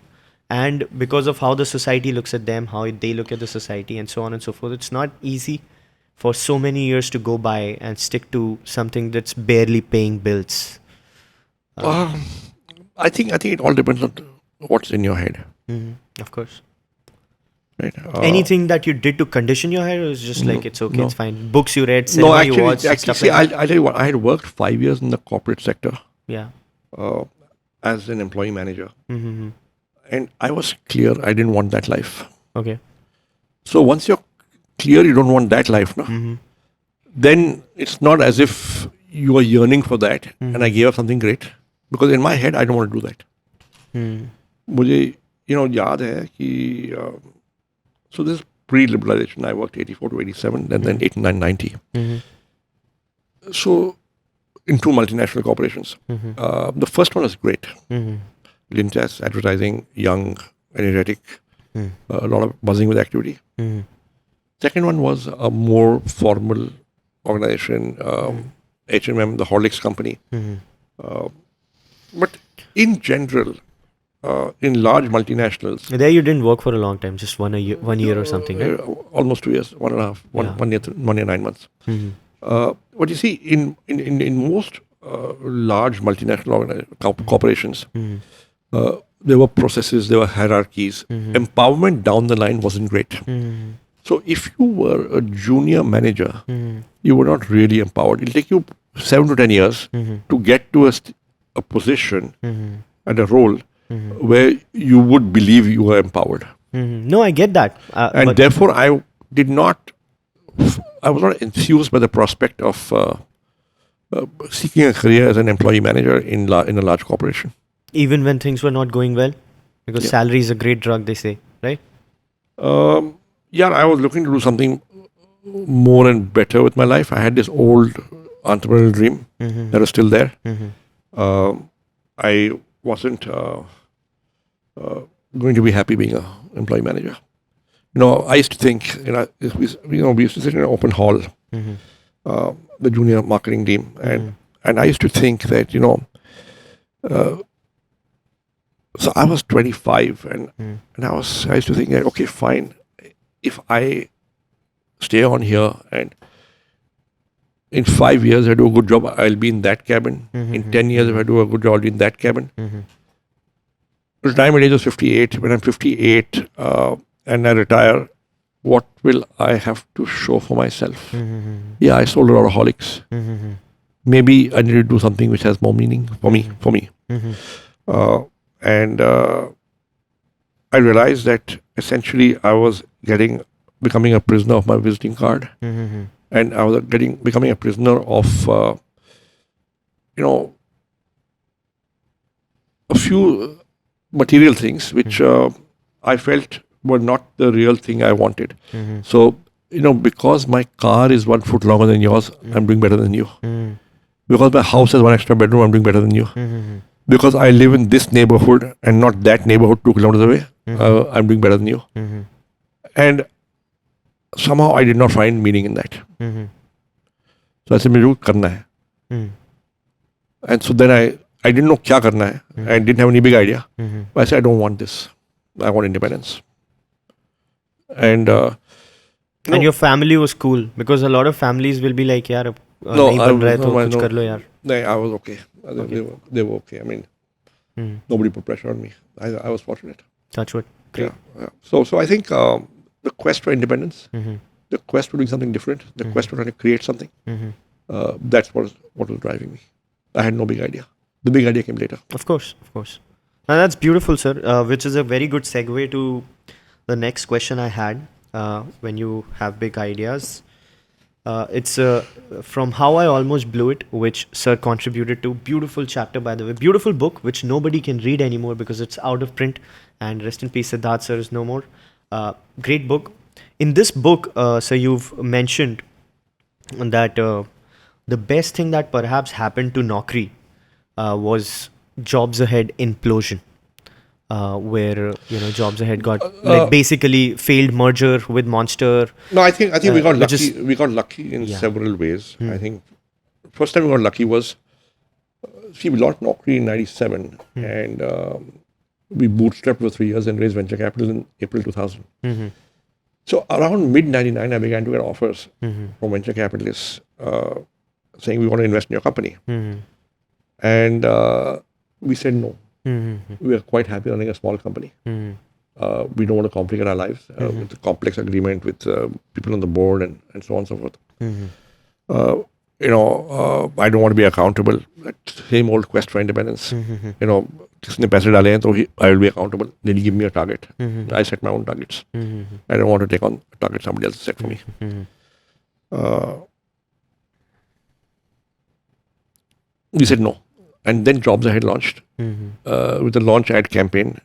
A: and because of how the society looks at them, how they look at the society, and so on and so forth. It's not easy for so many years to go by and stick to something that's barely paying bills.
B: I think it all depends on what's in your head.
A: Of course.
B: Right.
A: Anything that you did to condition your head, or was just like it's okay,
B: no.
A: it's fine. Books you read,
B: No,
A: cinema you
B: actually,
A: watched, stuff
B: see,
A: like that.
B: I'll tell you what. I had worked 5 years in the corporate sector
A: Yeah.
B: as an employee manager,
A: Mm-hmm.
B: and I was clear I didn't want that life.
A: Okay.
B: So once you're clear you don't want that life, no? Then it's not as if you are yearning for that, and I gave up something great, because in my head I don't want to do that. मुझे, you know, याद है कि so this is pre-liberalization. I worked 84 to 87, and then 89, 90. So in two multinational corporations. The first one was great. Lintas, advertising, young, energetic, a lot of buzzing with activity. Second one was a more formal organization, H&M, the Horlicks company. But in general, in large multinationals,
A: There you didn't work for a long time, just one year or something, right?
B: almost 2 years, 1.5,
A: Yeah.
B: 1 year, 9 months. What you see in most large multinational corporations, there were processes, there were hierarchies. Empowerment down the line wasn't great. So if you were a junior manager, you were not really empowered. It'll take you 7 to 10 years to get to a position and a role where you would believe you were empowered.
A: No, I get that.
B: And
A: but
B: therefore, I was not enthused by the prospect of seeking a career as an employee manager in a large corporation.
A: even when things were not going well, because salary is a great drug, they say, right?
B: Yeah, I was looking to do something more and better with my life. I had this old entrepreneurial dream that was still there. I wasn't going to be happy being an employee manager. You know, I used to think, we used to sit in an open hall, the junior marketing team, and I used to think that, so I was 25, and I used to think that, okay, fine, if I stay on here and in 5 years I do a good job, I'll be in that cabin. In 10 years, if I do a good job, I'll be in that cabin. Retirement age was 58. When I'm 58 and I retire, what will I have to show for myself? Yeah, I sold a lot of Horlicks. Maybe I need to do something which has more meaning for me. And I realized that essentially I was becoming a prisoner of my visiting card. And I was becoming a prisoner of, a few material things which I felt were not the real thing I wanted. So, because my car is 1 foot longer than yours, I'm doing better than you. Because my house has 1 extra bedroom, I'm doing better than you. Because I live in this neighborhood and not that neighborhood 2 kilometers away, I'm doing better than you. And somehow I did not find meaning in that. So I said, "Mujhe karna hai." And so then I didn't know kya karna hai. I didn't have any big idea. But I said, I don't want this. I want independence. And
A: and your family was cool, because a lot of families will be like, yaar, nahi ban raha hai to kuch kar lo yaar.
B: No, I was okay. They were okay. I mean, nobody put pressure on me. I was fortunate.
A: Touch wood. Great.
B: Yeah. So I think the quest for independence, the quest for doing something different, the quest for trying to create something, That's what was driving me. I had no big idea. The big idea came later.
A: Of course, of course. And that's beautiful, sir. Which is a very good segue to the next question I had. When you have big ideas, it's from How I Almost Blew It, which sir contributed to. Beautiful chapter, by the way. Beautiful book, which nobody can read anymore because it's out of print. And rest in peace, Siddharth sir is no more. Great book. In this book, sir, you've mentioned that the best thing that perhaps happened to Naukri was Jobs Ahead implosion, where Jobs Ahead got like basically failed merger with Monster.
B: No, I think we got
A: which
B: lucky.
A: is-
B: We got lucky in
A: Yeah.
B: several ways. I think first time we got lucky was see we launched Naukri in '97 and we bootstrapped for 3 years and raised venture capital in April 2000. So around mid '99, I began to get offers from venture capitalists saying we want to invest in your company, and we said no. We are quite happy running a small company. We don't want to complicate our lives with a complex agreement with people on the board and so on and so forth. I don't want to be accountable. That same old quest for independence. किसने पैसे डाले हैं तो I will be accountable. Then you give me a target. I set my own targets. I don't want to take on a target somebody else set for me. We said no. And then Jobs Ahead launched with a launch ad campaign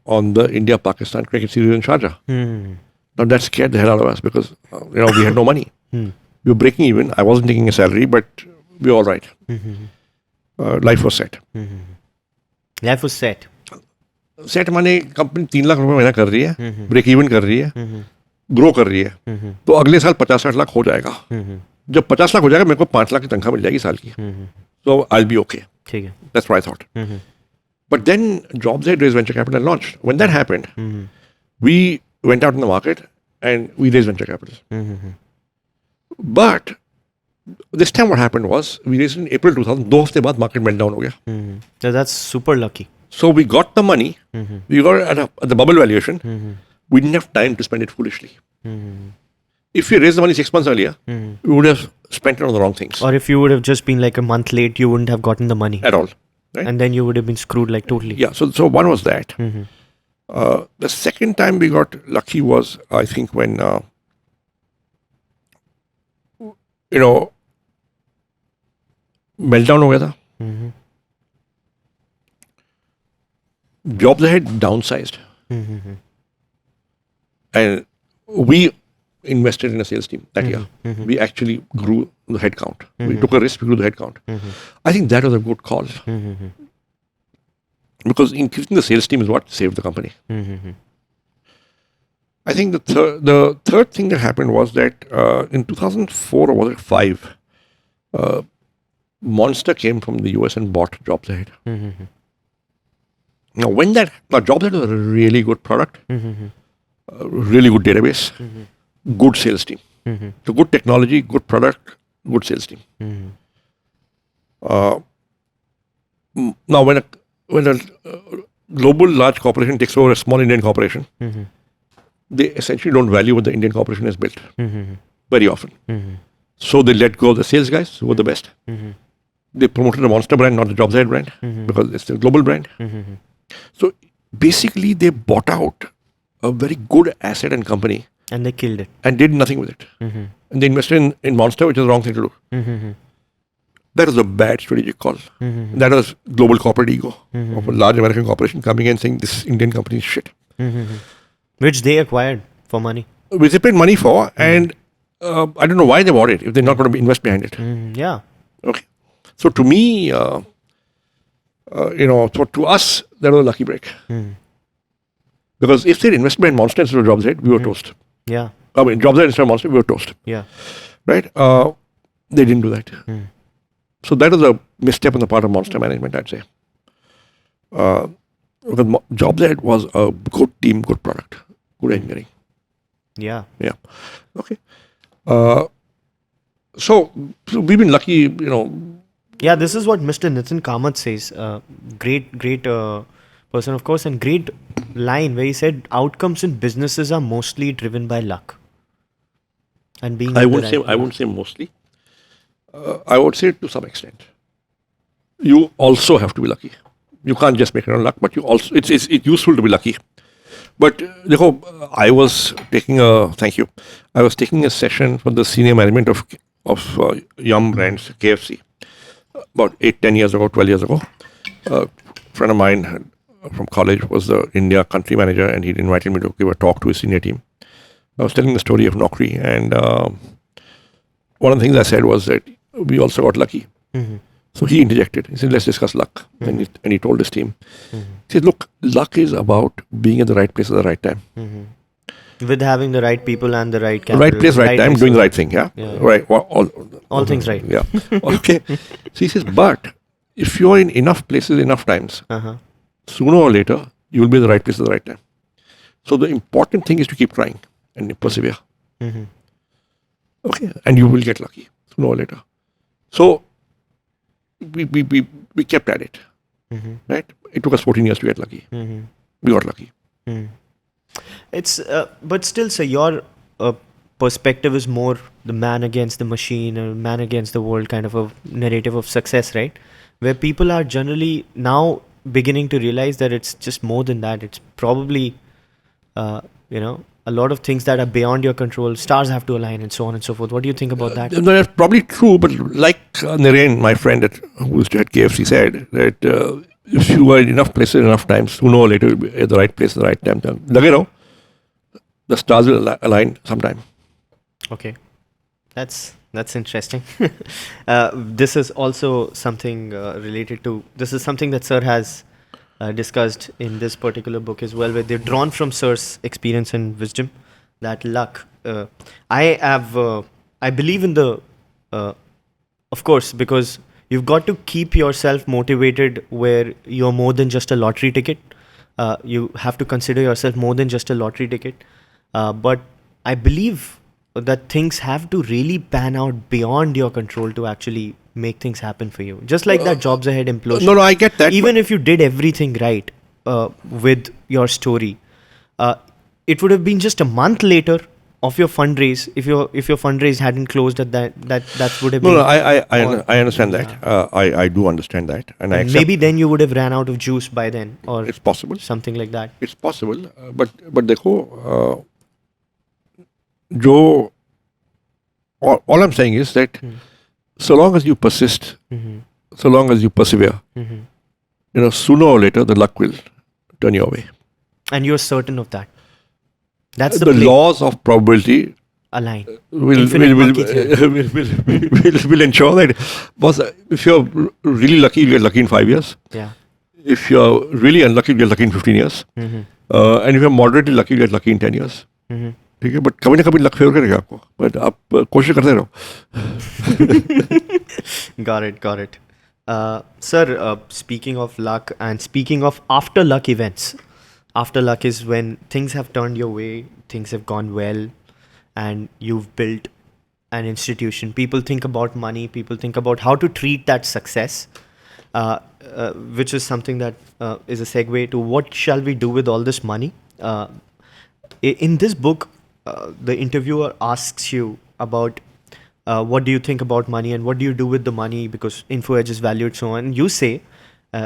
B: on the India-Pakistan cricket series in Sharjah. Now that scared the hell out of us because we had no money. We were breaking even. I wasn't taking a salary, but we were all right. Life was set.
A: Life was set.
B: Set माने company 3 lakh रुपए महीना कर रही है, break even कर रही है, grow कर रही है, तो अगले साल 50-60 लाख हो जाएगा. जब 50 लाख हो जाएगा मेरे को 5 लाख की तनख्वाह मिल जाएगी साल की. So I'll be okay.
A: ठीक है.
B: That's what I thought. But then Jobs Ahead raised venture capital and launched. When that happened, we went out in the market and we raised venture capital. But this time what happened was we raised in April 2000. 2 हफ्ते बाद market went down हो गया.
A: So that's super lucky.
B: So we got the money. We got it at the bubble valuation. We didn't have time to spend it foolishly. If we raised the money 6 months earlier, we would have spent it on the wrong things.
A: Or if you would have just been like a month late, you wouldn't have gotten the money.
B: At all. Right?
A: And then you would have been screwed like totally.
B: Yeah, so one was that. The second time we got lucky was, I think, when, meltdown हो गया था. Jobs Ahead downsized. And we invested in a sales team that year. We actually grew the headcount. We took a risk, we grew the headcount. I think that was a good call. Because increasing the sales team is what saved the company. I think the third thing that happened was that in 2004 or was it 5, Monster came from the US and bought Jobs Ahead. Now, Jobs Ahead was a really good product, really good database, good sales team. So good technology, good product, good sales team. Now, when a global large corporation takes over a small Indian corporation, they essentially don't value what the Indian corporation has built very often. So they let go of the sales guys who were the best. They promoted the Monster brand, not the Jobs Ahead brand, because it's a global brand. So basically, they bought out a very good asset and company
A: And they killed it.
B: and did nothing with it. And they invested in Monster, which is the wrong thing to do. That was a bad strategic call. That was global corporate ego of a large American corporation coming in saying this Indian company is shit.
A: Which they acquired for money.
B: Which they paid money for, and I don't know why they bought it if they're not going to invest behind it.
A: Yeah.
B: Okay. So to me, so to us, that was a lucky break. Because if they'd invested behind Monster instead of Jobs Ahead, we were toast.
A: Yeah.
B: I mean, Jobs Ahead instead of Monster, we were toast.
A: Yeah.
B: Right? They didn't do that. So that was a misstep on the part of Monster management, I'd say. Because Jobs Ahead was a good team, good product, good engineering.
A: Yeah.
B: Yeah. Okay. So we've been lucky,
A: Yeah, this is what Mr. Nitin Kamath says. Great person, of course, and great line where he said outcomes in businesses are mostly driven by luck. And being
B: I
A: at the
B: wouldn't
A: right
B: say mostly. I would say to some extent. You also have to be lucky. You can't just make it on luck, but you also it's useful to be lucky. But I was taking a session for the senior management of Yum Brands, KFC, about 8-10 years ago, 12 years ago. A friend of mine from college was the India country manager, and he'd invited me to give a talk to his senior team. I was telling the story of Naukri, and one of the things I said was that we also got lucky.
A: Mm-hmm.
B: So he interjected. He said, let's discuss luck.
A: Mm-hmm.
B: And he told his team. He said, look, luck is about being at the right place at the right time.
A: With having the right people and the right capital.
B: Right place, right time, doing the right thing. Yeah. Right.
A: All things right.
B: Yeah. Okay. So he says, but if you're in enough places, enough times, sooner or later, you will be in the right place at the right time. So the important thing is to keep trying and persevere. Okay. And you will get lucky sooner or later. So we kept at it. Right? It took us 14 years to get lucky. We got lucky.
A: It's but still, sir, your perspective is more the man against the machine or man against the world kind of a narrative of success, right? Where people are generally now beginning to realize that it's just more than that. It's probably a lot of things that are beyond your control. Stars have to align and so on and so forth. What do you think about that?
B: That's probably true, but like Naren, my friend who was at KFC, said that if you are in enough places, enough times, sooner or later, you'll be at the right place at the right time. The stars will align sometime.
A: Okay, that's interesting. This is also something related to. This is something that Sir has discussed in this particular book as well, where they've drawn from Sir's experience and wisdom that luck. I believe in the, of course, because you've got to keep yourself motivated where you're more than just a lottery ticket. You have to consider yourself more than just a lottery ticket. But I believe that things have to really pan out beyond your control to actually make things happen for you. Just like that Jobs Ahead implosion.
B: No, I get that.
A: Even if you did everything right with your story, it would have been just a month later of your fundraise. If your fundraise hadn't closed at that would have been.
B: No, I understand that. I do understand that, and I accept.
A: Maybe then you would have ran out of juice by then, or
B: it's possible.
A: Something like that.
B: It's possible, but देखो, Joe. All I'm saying is that so long as you persist, so long as you persevere, sooner or later the luck will turn your way.
A: And you're certain of that. That's
B: the laws of probability
A: align.
B: Will ensure that. Boss, if you're really lucky, you'll get lucky in 5 years.
A: Yeah.
B: If you're really unlucky, you'll get lucky in 15 years. And if you're moderately lucky, you'll get lucky in 10 years. ठीक है, but कभी ना कभी luck favour करेगा आपको, but आप कोशिश करते रहो.
A: Got it. Sir, speaking of luck and speaking of after luck events, after luck is when things have turned your way, things have gone well, and you've built an institution. People think about money, people think about how to treat that success, which is something that is a segue to what shall we do with all this money. In this book, the interviewer asks you about what do you think about money and what do you do with the money, because InfoEdge is valued so on. You say,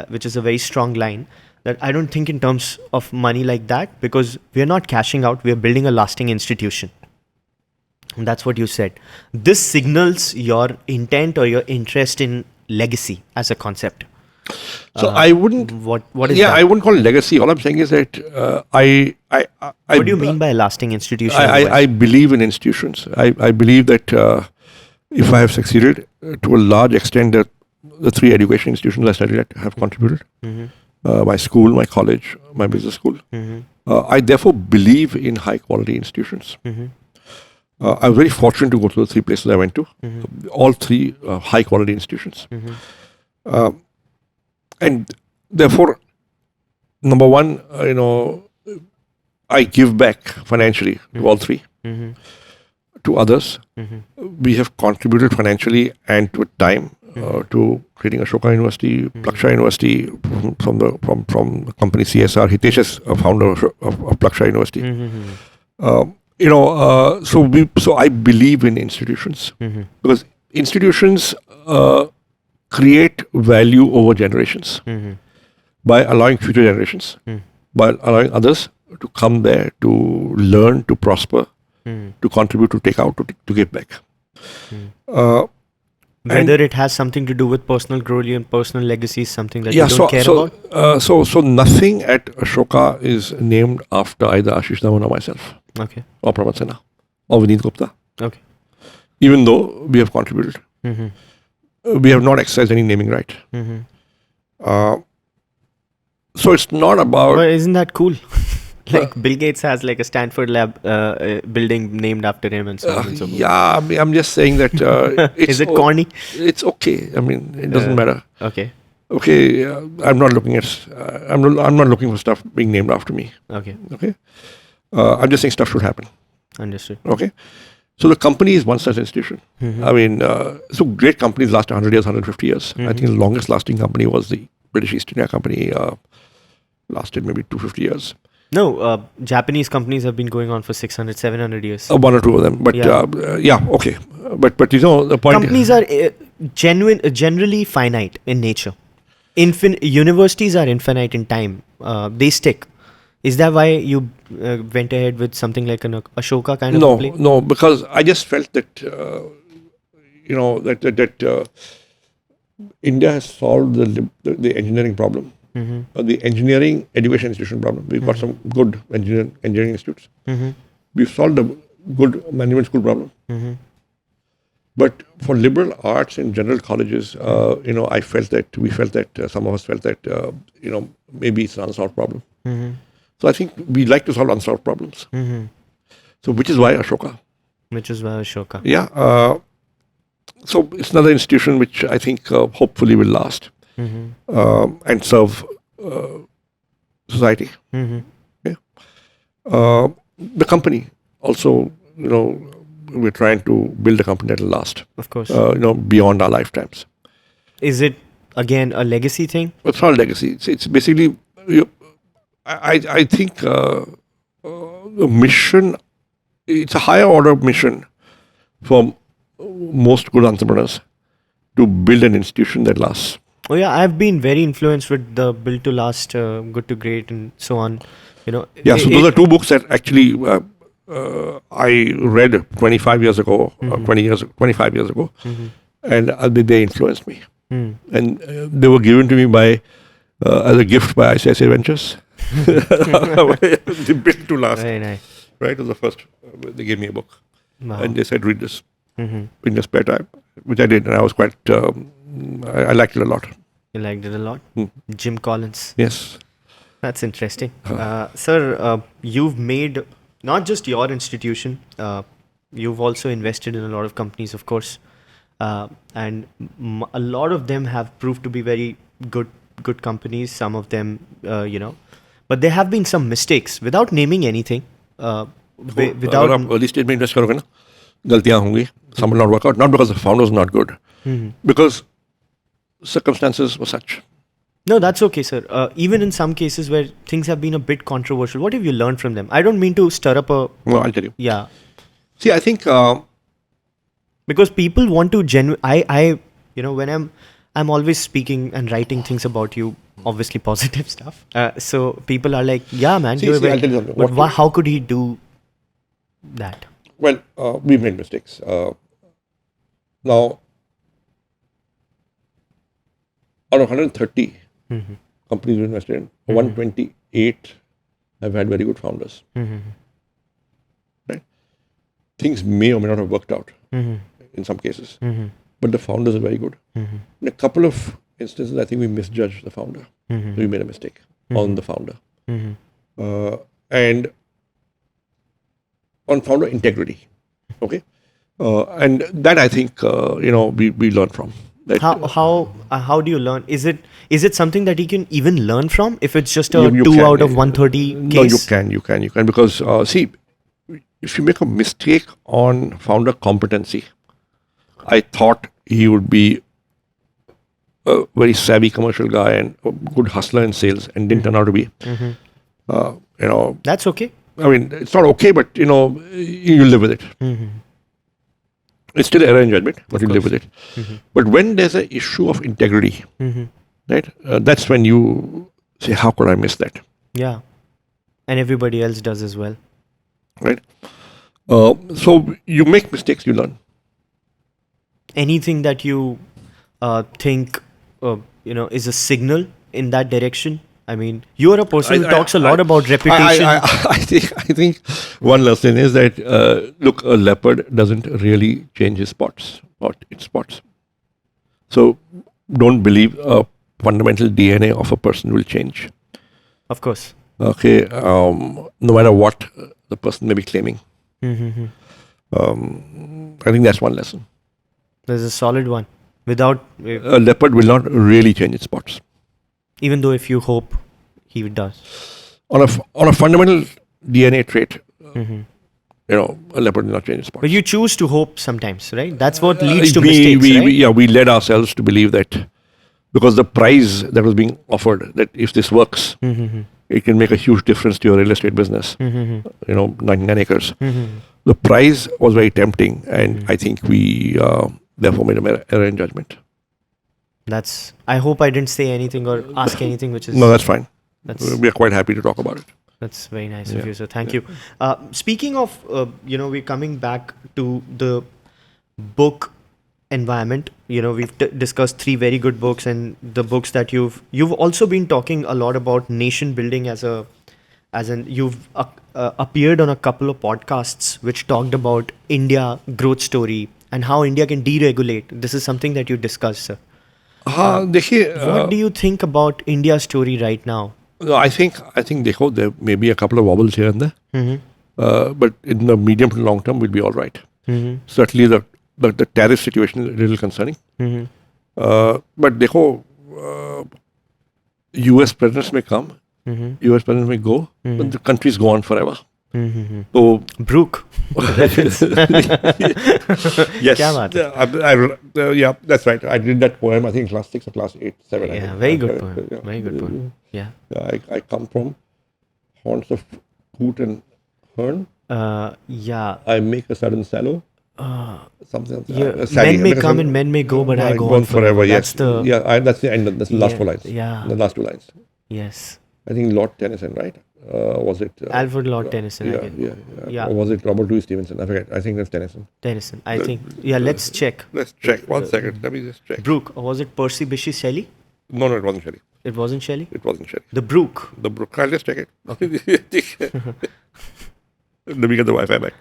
A: which is a very strong line, that I don't think in terms of money like that, because we are not cashing out, we are building a lasting institution. And that's what you said. This signals your intent or your interest in legacy as a concept.
B: So I wouldn't.
A: What is that?
B: I wouldn't call it legacy. All I'm saying is that
A: What do you mean by a lasting institution?
B: I believe in institutions. I believe that if I have succeeded to a large extent, that the 3 education institutions I studied at have contributed. My school, my college, my business school. I therefore believe in high quality institutions. I was very fortunate to go to the 3 places I went to. All 3 high quality institutions. And therefore, number one, I give back financially to all 3. To others, we have contributed financially and to time to creating Ashoka University, Plaksha University, from the company CSR. Hitesh is a founder of Plaksha University. So I believe in institutions because institutions create value over generations by allowing future generations, by allowing others to come there, to learn, to prosper, to contribute, to take out, to give back.
A: Whether it has something to do with personal glory and personal legacy is something that
B: Yeah,
A: you don't care about?
B: so nothing at Ashoka is named after either Ashish Dhawan or myself,
A: Okay.
B: or Pramod Sinha, or Vineet Gupta,
A: Okay.
B: even though we have contributed. We have not exercised any naming right. So it's not about...
A: But isn't that cool? Like Bill Gates has like a Stanford lab building named after him and so on and so forth.
B: yeah, I mean, I'm just saying that it's
A: Is it corny?
B: It's okay. I mean, it doesn't matter.
A: Okay.
B: Okay, I'm not looking at. I'm not looking for stuff being named after me.
A: Okay.
B: Okay, I'm just saying stuff should happen.
A: Understood.
B: Okay, so the company is one such institution. I mean, so great companies last 100 years, 150 years. I think the longest lasting company was the British East India Company. Lasted maybe 250 years.
A: No, Japanese companies have been going on for 600, 700 years.
B: One or two of them, but yeah, okay. But you know the point.
A: Companies are generally finite in nature. Universities are infinite in time. They stick. Is that why you went ahead with something like an Ashoka kind of a play?
B: No, because I just felt that you know that India has solved the engineering problem. The engineering education institution problem. We've got some good engineering institutes. We've solved the good management school problem. But for liberal arts in general colleges, you know, we felt that some of us felt that you know, maybe it's an unsolved problem. So I think we like to solve unsolved problems. So which is why Ashoka.
A: Which is why Ashoka.
B: Yeah. So it's another institution which I think hopefully will last. And serve society. Yeah. The company also, you know, we're trying to build a company that will last.
A: Of course.
B: You know, beyond our lifetimes.
A: Is it again a legacy thing?
B: It's not a legacy. It's basically, I think the mission. It's a higher order mission for most good entrepreneurs to build an institution that lasts.
A: Oh yeah, I've been very influenced with the Build to Last, Good to Great, and so on. You know.
B: Yeah, so those are two books that actually I read 25 years ago, 25 years ago, and they influenced me. And they were given to me by as a gift by ICICI Ventures. The Build to Last.
A: Very nice.
B: Right, it was the first. They gave me a book,
A: Wow.
B: and they said, "Read this in your spare time," which I did, and I was quite. I liked it a lot.
A: You liked it a lot? Jim Collins.
B: Yes.
A: That's interesting. Sir, you've made not just your institution, you've also invested in a lot of companies, of course. And a lot of them have proved to be very good companies. Some of them, you know. But there have been some mistakes, without naming anything.
B: अगर आप early stage में invest करोगे ना, गलतियाँ होंगी. Some will not work out, not because the founder is not good, because circumstances were such.
A: No, that's okay, sir. Even in some cases where things have been a bit controversial, what have you learned from them? I don't mean to stir up a...
B: No, I'll tell you.
A: Yeah.
B: See, I think...
A: because people want to I you know, when I'm always speaking and writing things about you, obviously positive stuff. So people are like, yeah, man.
B: I'll tell you something.
A: But how could he do that?
B: Well, we made mistakes. Now, out of 130 companies we invested in, 128 have had very good founders. Right? Things may or may not have worked out in some cases, but the founders are very good. In a couple of instances, I think we misjudged the founder. So we made a mistake on the founder. And on founder integrity. Okay? And that I think, you know, we learned from. That,
A: how do you learn? Is it something that you can even learn from if it's just a
B: you
A: 2
B: can.
A: out of 130
B: No,
A: case?
B: you can. Because, see, if you make a mistake on founder competency, I thought he would be a very savvy commercial guy and a good hustler in sales, and didn't turn out to be. You know,
A: That's okay.
B: I mean, it's not okay, but, you know, you live with it. It's still error in judgment, but you live with
A: course.
B: it. But when there's an issue of integrity, right, that's when you say, how could I miss that,
A: Yeah. And everybody else does as well.
B: right? So you make mistakes, you learn.
A: Anything that you think is a signal in that direction? I mean, you are a person who talks a lot about reputation.
B: I think one lesson is that look, a leopard doesn't really change his spots or its spots. So don't believe a fundamental DNA of a person will change.
A: Of course.
B: Okay, no matter what the person may be claiming. I think that's one lesson.
A: There's a solid one. Without,
B: A leopard will not really change its spots.
A: even though if you hope he does.
B: On a fundamental DNA trait, a leopard will not change its spots.
A: But you choose to hope sometimes, right? That's what leads to mistakes, right?
B: We led ourselves to believe that because the prize that was being offered, that if this works, it can make a huge difference to your real estate business. 99 acres. The prize was very tempting, and I think we therefore made an error in judgment.
A: I hope I didn't say anything or ask anything which is...
B: No, that's fine.
A: That's-
B: We are quite happy to talk about it.
A: That's very nice of you, sir. Thank you. Speaking of, we're coming back to the book environment. We've discussed 3 very good books, and the books that you've also been talking a lot about nation building you've appeared on a couple of podcasts which talked about India growth story and how India can deregulate. This is something that you discussed, sir. What do you think about India's story right now?
B: I think देखो, there may be a couple of wobbles here and there, but in the medium to long term, we'll be all right. Certainly, the tariff situation is a little concerning. But देखो, U.S. presidents may come, U.S. presidents may go, but the countries go on forever. So
A: Brooke.
B: yes,
A: क्या बात है?
B: yeah, that's right. I did that poem. I think class 6 or class 8, 7. I
A: Yeah,
B: think.
A: very good poem. Very good poem. Yeah.
B: I come from haunts of coot and hern.
A: Yeah.
B: I make a sudden sallow. Something.
A: Men may come and men may go, but I go on forever.
B: Yes. That's the end. That's the last
A: Yeah,
B: 4 lines.
A: yeah.
B: The last 2 lines.
A: Yes.
B: I think Lord Tennyson, right? Was it?
A: Alfred Lord Tennyson. I guess. Yeah.
B: Or was it Robert Louis Stevenson? I forget. I think that's Tennyson.
A: Tennyson. I think. Yeah. Let's check.
B: Let's check. 1 second. Let me just check.
A: Brooke, or was it Percy Bysshe Shelley?
B: No, it wasn't Shelley.
A: It wasn't Shelley.
B: It wasn't Shelley.
A: The Brooke.
B: The Brook. I'll just check it. Let me get the Wi-Fi back.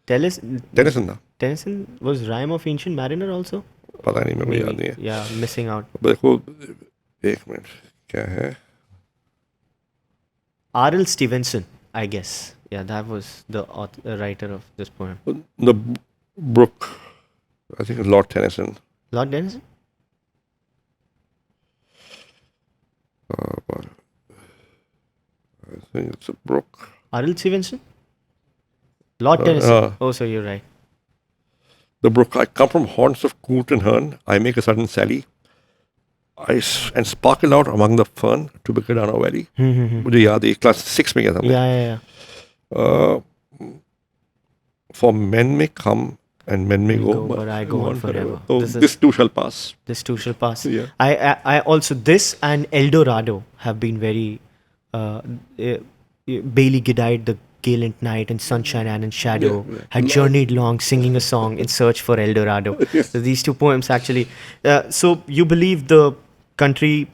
B: Tennyson ना.
A: Tennyson was Rime of Ancient Mariner also.
B: पता नहीं, मेरे को याद नहीं है.
A: Yeah, missing out.
B: देखो, 1 minute क्या है?
A: R.L. Stevenson, I guess. Yeah, that was the writer of this poem.
B: The Brook. I think it's Lord Tennyson.
A: Lord Tennyson?
B: I think it's a Brook.
A: R.L. Stevenson? Lord Tennyson. Oh, so you're right.
B: The Brook. I come from haunts of coot and hern. I make a sudden sally. And sparkle out among the fern to Bikadana Valley. मुझे याद है class 6 में गया था मैं.
A: Yeah.
B: For men may come and men may go,
A: but I go on forever.
B: So this too shall pass.
A: This too shall pass.
B: Yeah.
A: I also, this and El Dorado have been very Bailey Giddide, the Gallant Knight and Sunshine and Shadow had journeyed long singing a song in search for El Dorado. So these 2 poems actually. So you believe the country,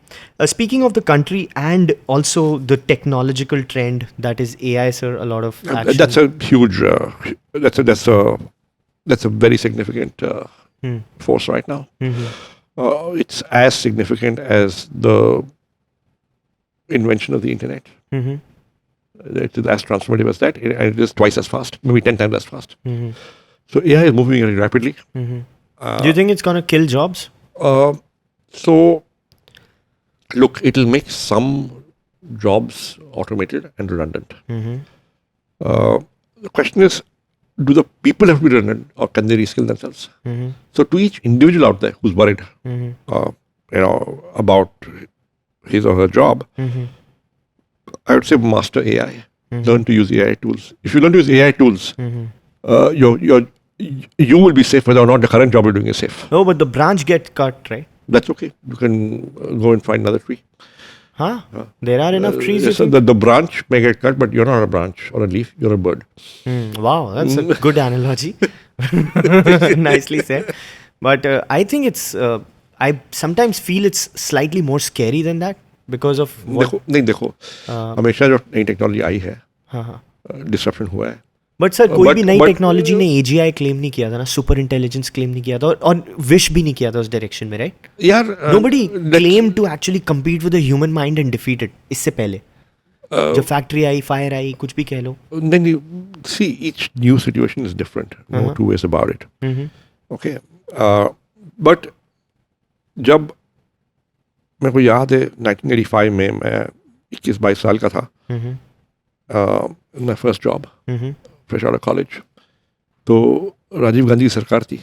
A: speaking of the country and also the technological trend that is AI, sir, a lot of action.
B: That's a huge, that's a very significant force right now. It's as significant as the invention of the internet. It's as transformative as that, and it is twice as fast, maybe 10 times as fast. So AI is moving very rapidly.
A: Do you think it's going to kill jobs?
B: So, look, it'll make some jobs automated and redundant. The question is, do the people have to be redundant, or can they reskill themselves? So, to each individual out there who's worried, about his or her job, I would say master AI. Learn to use AI tools. If you learn to use AI tools, you will be safe whether or not the current job you're doing is safe.
A: No, but the branch get cut, right?
B: That's okay. You can go and find another tree.
A: Huh? There are enough trees. You
B: So
A: think?
B: the branch may get cut, but you're not a branch or a leaf. You're a bird.
A: Wow, that's a good analogy. Nicely said. But I think it's. I sometimes feel it's slightly more scary than that because of what.
B: देखो नहीं देखो हमेशा जो नई technology आई है
A: हाँ हाँ.
B: Disruption हुआ है.
A: बट सर कोई
B: but-
A: भी नई
B: but-
A: टेक्नोलॉजी ने AGI क्लेम नहीं किया था ना, सुपर इंटेलिजेंस क्लेम नहीं किया था, और विश भी नहीं किया था उस डायरेक्शन में, राइट?
B: यार
A: Nobody claimed to actually compete with the human mind and defeat it. इससे पहले जब फैक्ट्री आई, फायर आई, कुछ भी कह लो.
B: then you see each new situation is different. No two ways about it. Okay. But जब मेरे को याद है 1985 में मैं 21-22 साल का था. My first job, fresh out of college. तो राजीव गांधी की सरकार थी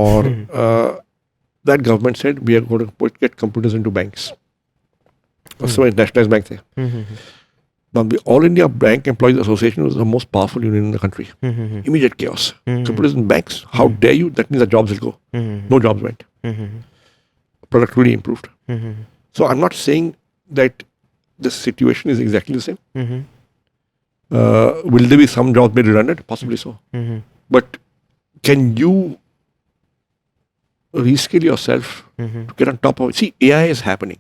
B: और that government said we are going to get computers into banks. So nationalized bank थे. Now the All India Bank Employees Association was the most powerful union in the country. Immediate chaos. Computers in banks. How dare you? That means the jobs will go. No jobs went. Productivity improved. So I'm not saying that the situation is exactly the same. Will there be some jobs made redundant? Possibly so. But can you reskill yourself to get on top of it? See, AI is happening.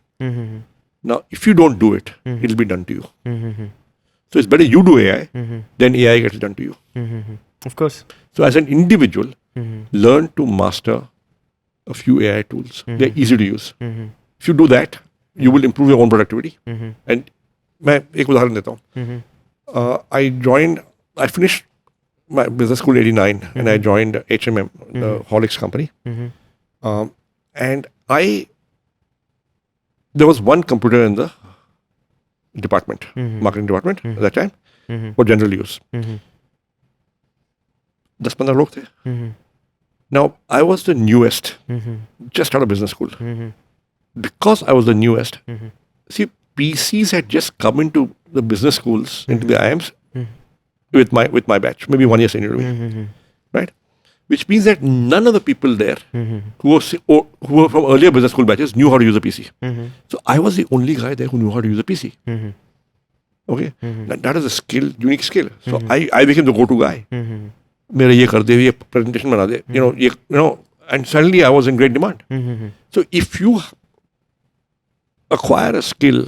B: Now, if you don't do it, it'll be done to you. So it's better you do AI than AI gets done to you.
A: Of course.
B: So as an individual, learn to master a few AI tools. They're easy to use. If you do that, you will improve your own productivity. And मैं एक उदाहरण देता हूँ. I finished my business school in 89 and I joined HMM, the Horlicks company. And there was one computer in the department, marketing department at that time, for general use. 10-15 लोग थे. Now, I was the newest, just out of business school. Because I was the newest, see, PCs had just come into the business schools, into the IIMs, with my batch, maybe 1 year senior to me, right? Which means that none of the people there who were from earlier business school batches knew how to use a PC. So I was the only guy there who knew how to use a PC. Okay, that is a skill, unique skill. So I became the go-to guy. मेरा ये कर दे, ये presentation बना दे, you know, and suddenly I was in great demand. So if you acquire a skill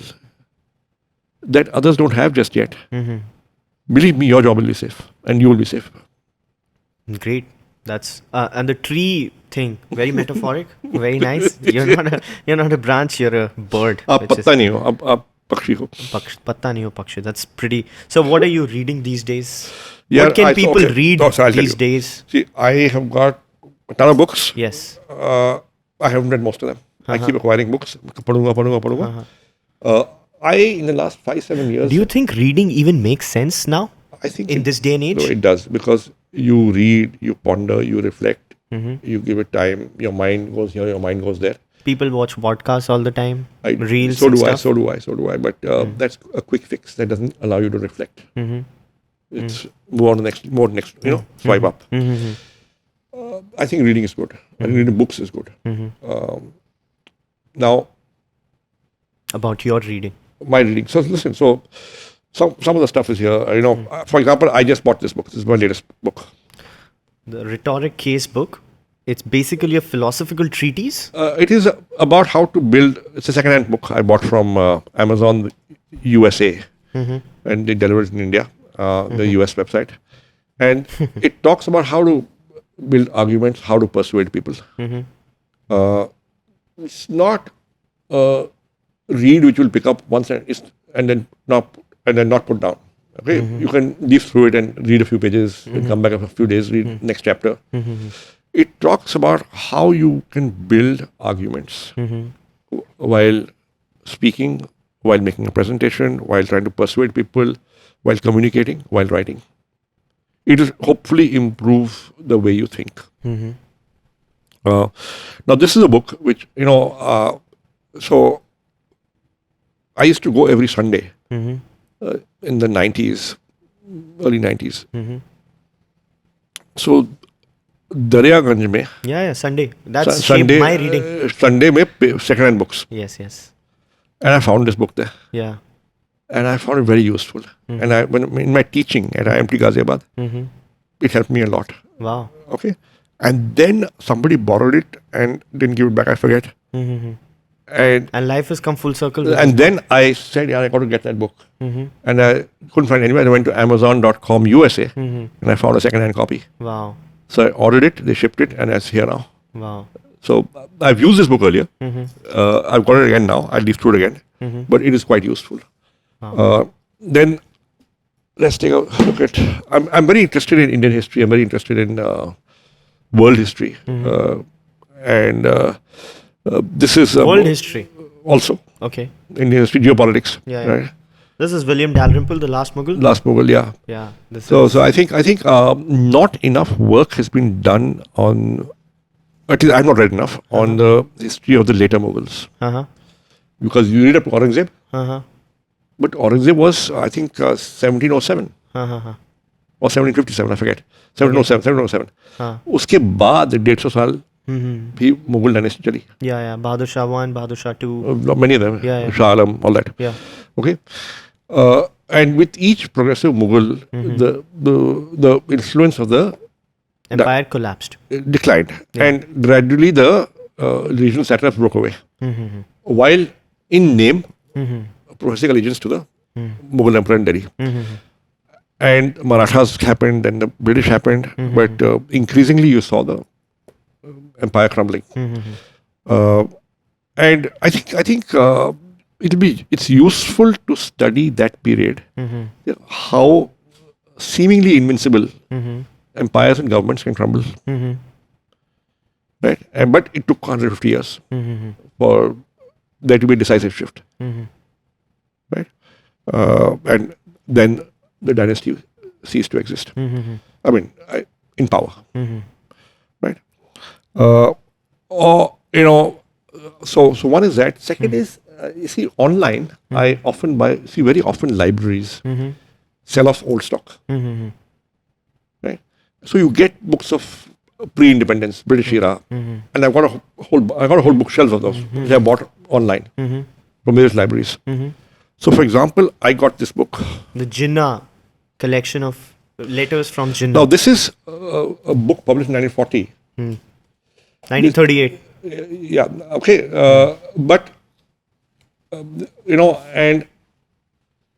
B: that others don't have just yet, believe me, your job will be safe and you will be safe.
A: Great. That's and the tree thing, very metaphoric, very nice. You're not a branch, you're a bird.
B: आप
A: which is-
B: पत्ता नहीं हो, आप पक्षी हो.
A: पत्ता नहीं हो पक्षी. That's pretty. So what are you reading these days?
B: Yeah,
A: What can people
B: okay.
A: read
B: So I'll tell
A: these
B: you.
A: days?
B: See, I have got a ton of books.
A: Yes.
B: I haven't read most of them. I keep acquiring books. पढ़ूंगा. I, in the last 5-7 years,
A: Do you think reading even makes sense now
B: I think
A: in this day and age?
B: No, it does, because you read, you ponder, you reflect, you give it time. Your mind goes here, your mind goes there.
A: People watch podcasts all the time, reels
B: So
A: and
B: do I.
A: stuff.
B: So do I. But that's a quick fix that doesn't allow you to reflect. It's move on to next. Swipe up. I think reading is good. I think reading books is good. Now,
A: About your reading.
B: my reading. So listen. So some of the stuff is here. For example, I just bought this book. This is my latest book.
A: The Rhetoric Case book. It's basically a philosophical treatise.
B: It is about how to build. It's a second-hand book I bought from Amazon USA, and they delivered it in India, the US website, and it talks about how to build arguments, how to persuade people. It's not a read which will pick up one sentence and then not put down. Okay, you can leaf through it and read a few pages, and come back after a few days, read next chapter. It talks about how you can build arguments while speaking, while making a presentation, while trying to persuade people, while communicating, while writing. It will hopefully improve the way you think. Now, this is a book which, so I used to go every Sunday in the 90s, early 90s. So Daryaganj में
A: Yeah, Sunday. That's
B: Sunday
A: shaped my reading.
B: Sunday में second hand books,
A: Yes, yes.
B: and I found this book there,
A: Yeah.
B: and I found it very useful. And when in my teaching at IMT Ghaziabad,
A: Mm-hmm.
B: it helped me a lot.
A: Wow.
B: Okay, and then somebody borrowed it and didn't give it back. I forget.
A: Mm-hmm.
B: And
A: And life has come full circle. with
B: and then I said, yeah, I got to get that book.
A: Mm-hmm.
B: And I couldn't find it anywhere. I went to Amazon.com USA
A: Mm-hmm.
B: and I found a second-hand copy.
A: Wow.
B: So I ordered it, they shipped it, and it's here now.
A: Wow.
B: So I've used this book earlier.
A: Mm-hmm.
B: I've got it again now. I'll leaf through it again.
A: Mm-hmm.
B: But it is quite useful.
A: Wow.
B: Then let's take a look at. I'm very interested in Indian history. I'm very interested in world history. And this is
A: World history.
B: also
A: Okay.
B: Indian history, geopolitics.
A: Yeah, yeah.
B: Right?
A: This is William Dalrymple, The Last Mughal.
B: Last Mughal, yeah.
A: Yeah. This
B: So,
A: is.
B: so I think not enough work has been done on. At least I've not read enough on the history of the later Mughals,
A: Uh-huh.
B: because you read up Aurangzeb,
A: Uh-huh.
B: but Aurangzeb was I think 1707
A: Uh-huh.
B: or 1757, I forget. 1707, 1707.
A: हाँ.
B: उसके बाद 150 साल
A: Mm-hmm.
B: भी Mughal dynasty चली.
A: Yeah. Bahadur Shah 1, Bahadur Shah 2.
B: Many of them.
A: Yeah.
B: Shah Alam, all that.
A: Yeah.
B: Okay. And with each progressive Mughal, the influence of the
A: Empire collapsed.
B: declined, and gradually the regional satraps broke away.
A: Mm-hmm.
B: While in name,
A: Mm-hmm.
B: professing allegiance to the Mughal emperor in Delhi.
A: Mm-hmm.
B: And Marathas happened, then the British happened, but increasingly you saw the empire crumbling.
A: Mm-hmm.
B: And I think it's useful to study that period,
A: Mm-hmm.
B: how seemingly invincible
A: Mm-hmm.
B: empires and governments can crumble,
A: Mm-hmm.
B: right? But it took 150 years
A: Mm-hmm.
B: for there to be a decisive shift,
A: Mm-hmm.
B: right? And then the dynasty ceased to exist.
A: Mm-hmm.
B: I mean, in power,
A: Mm-hmm.
B: right? Or so one is that. Second is you see online. I often see very often libraries
A: Mm-hmm.
B: sell off old stock,
A: Mm-hmm.
B: right? So you get books of pre-independence British era,
A: Mm-hmm.
B: and I got a whole bookshelf of those which I bought online
A: Mm-hmm.
B: from various libraries.
A: Mm-hmm.
B: So, for example, I got this book.
A: The Jinnah collection of letters from Jinnah.
B: Now, this is a book published in 1940.
A: 1938.
B: Yeah, okay, but and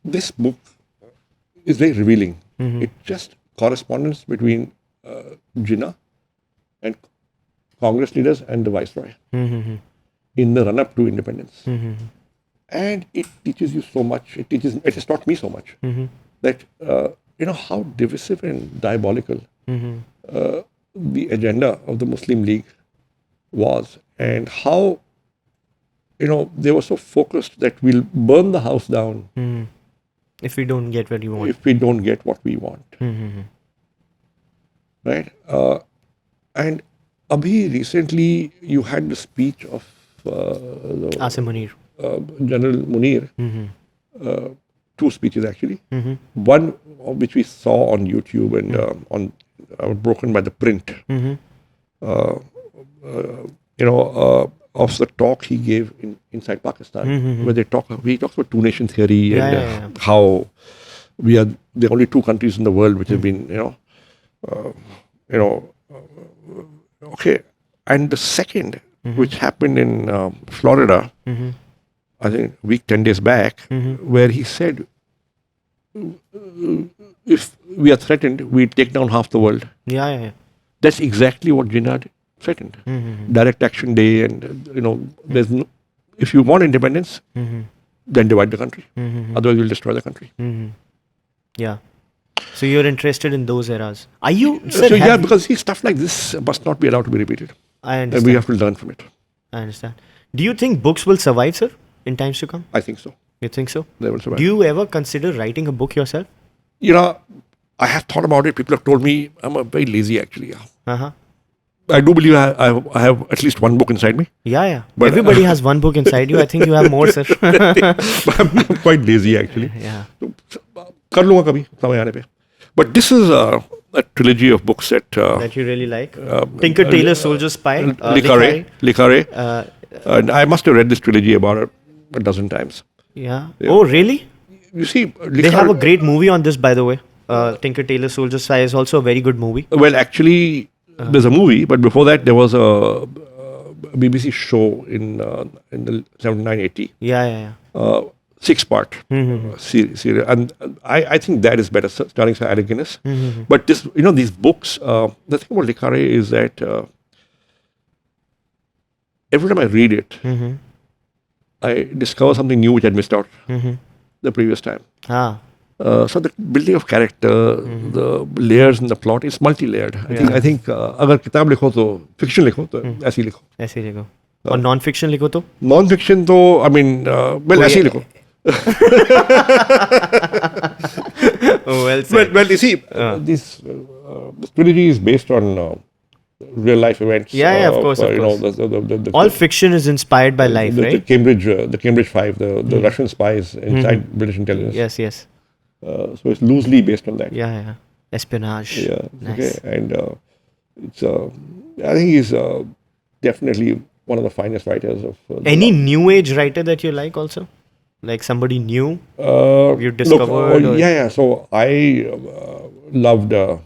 B: this book is very revealing. It's just correspondence between Jinnah and Congress leaders and the Viceroy
A: Mm-hmm.
B: in the run-up to independence.
A: Mm-hmm.
B: And it teaches you so much. It has taught me so much
A: Mm-hmm.
B: that how divisive and diabolical
A: Mm-hmm.
B: the agenda of the Muslim League was, and how they were so focused that we'll burn the house down
A: Mm-hmm. If we don't get what we want.
B: if we don't get what we want,
A: Mm-hmm.
B: right? And abhi recently you had the speech of
A: Asim Munir.
B: General Munir.
A: Mm-hmm.
B: Two speeches actually.
A: Mm-hmm.
B: One of which we saw on YouTube and on broken by the print.
A: Mm-hmm.
B: Of the talk he gave inside Pakistan,
A: Mhm.
B: where he talks about two-nation theory
A: Yeah,
B: and
A: yeah, yeah.
B: how we are the only two countries in the world which have been, okay. And the second, which happened in Florida,
A: Mm-hmm.
B: I think a week, 10 days back, where he said, if we are threatened, we take down half the world.
A: Yeah.
B: That's exactly what Jinnah threatened.
A: Mm-hmm.
B: Direct Action Day, and there's no, if you want independence,
A: Mm-hmm.
B: then divide the country.
A: Mm-hmm.
B: Otherwise, you'll destroy the country.
A: Mm-hmm. Yeah. So you're interested in those eras. Are you? Sir,
B: So yeah, because see, stuff like this must not be allowed to be repeated,
A: I
B: and
A: understand.
B: we have to learn from it.
A: I understand. Do you think books will survive, sir, in times to come?
B: I think so.
A: You think so?
B: They will survive.
A: Do you ever consider writing a book yourself?
B: I have thought about it. People have told me I'm very lazy. Actually, yeah.
A: Uh-huh.
B: I do believe I have at least one book inside me,
A: Yeah.
B: But-
A: Everybody has one book inside you. I think you have more, sir.
B: but I'm quite lazy actually.
A: Yeah.
B: कर लूँगा कभी समय आने पे. But this is a trilogy of books
A: that you really like? Tinker Tailor Soldier Spy,
B: Le Carré.
A: Uh,
B: And I must have read this trilogy about a dozen times.
A: yeah. Oh, really?
B: You see,
A: They have a great movie on this, by the way. Tinker Tailor Soldier Spy is also a very good movie.
B: Well, actually, there's a movie, but before that, there was a BBC show in the 79-80,
A: Yeah.
B: 6-part series, and I think that is better, starting with Alec Guinness. But this, these books. The thing about Le Carré is that every time I read it, I discover something new which I'd missed out the previous time.
A: Ah.
B: So the building of character, the layers in the plot is multi-layered. I think अगर किताब लिखो तो fiction लिखो तो ऐसे ही लिखो.
A: ऐसे ही लिखो. और non-fiction लिखो तो?
B: Non-fiction तो ऐसे ही लिखो.
A: Well said.
B: Well, you see, this trilogy is based on real life events.
A: Yeah, of course, of course.
B: The
A: All fiction is inspired by life, right?
B: The Cambridge Five, the Russian spies inside British intelligence.
A: Yes.
B: So it's loosely based on that.
A: Yeah. Espionage.
B: Yeah.
A: Nice.
B: Okay. And it's I think he's definitely one of the finest writers of.
A: Any new age writer that you like also? Like somebody new you discovered?
B: Yeah. So I loved the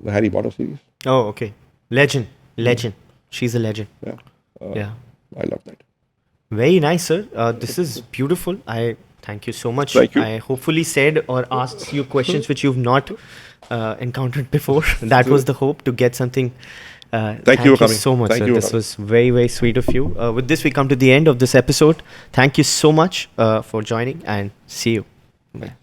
B: Harry Potter series.
A: Oh, okay. Legend. She's a legend.
B: Yeah.
A: Yeah.
B: I love that.
A: Very nice, sir. This is beautiful. I thank you so much.
B: Thank you.
A: I hopefully said or asked you questions which you've not encountered before. That was the hope, to get something.
B: Thank you for coming.
A: So much,
B: Thank
A: sir.
B: you for
A: This
B: coming.
A: was very, very sweet of you. With this, we come to the end of this episode. Thank you so much for joining, and see you. Bye.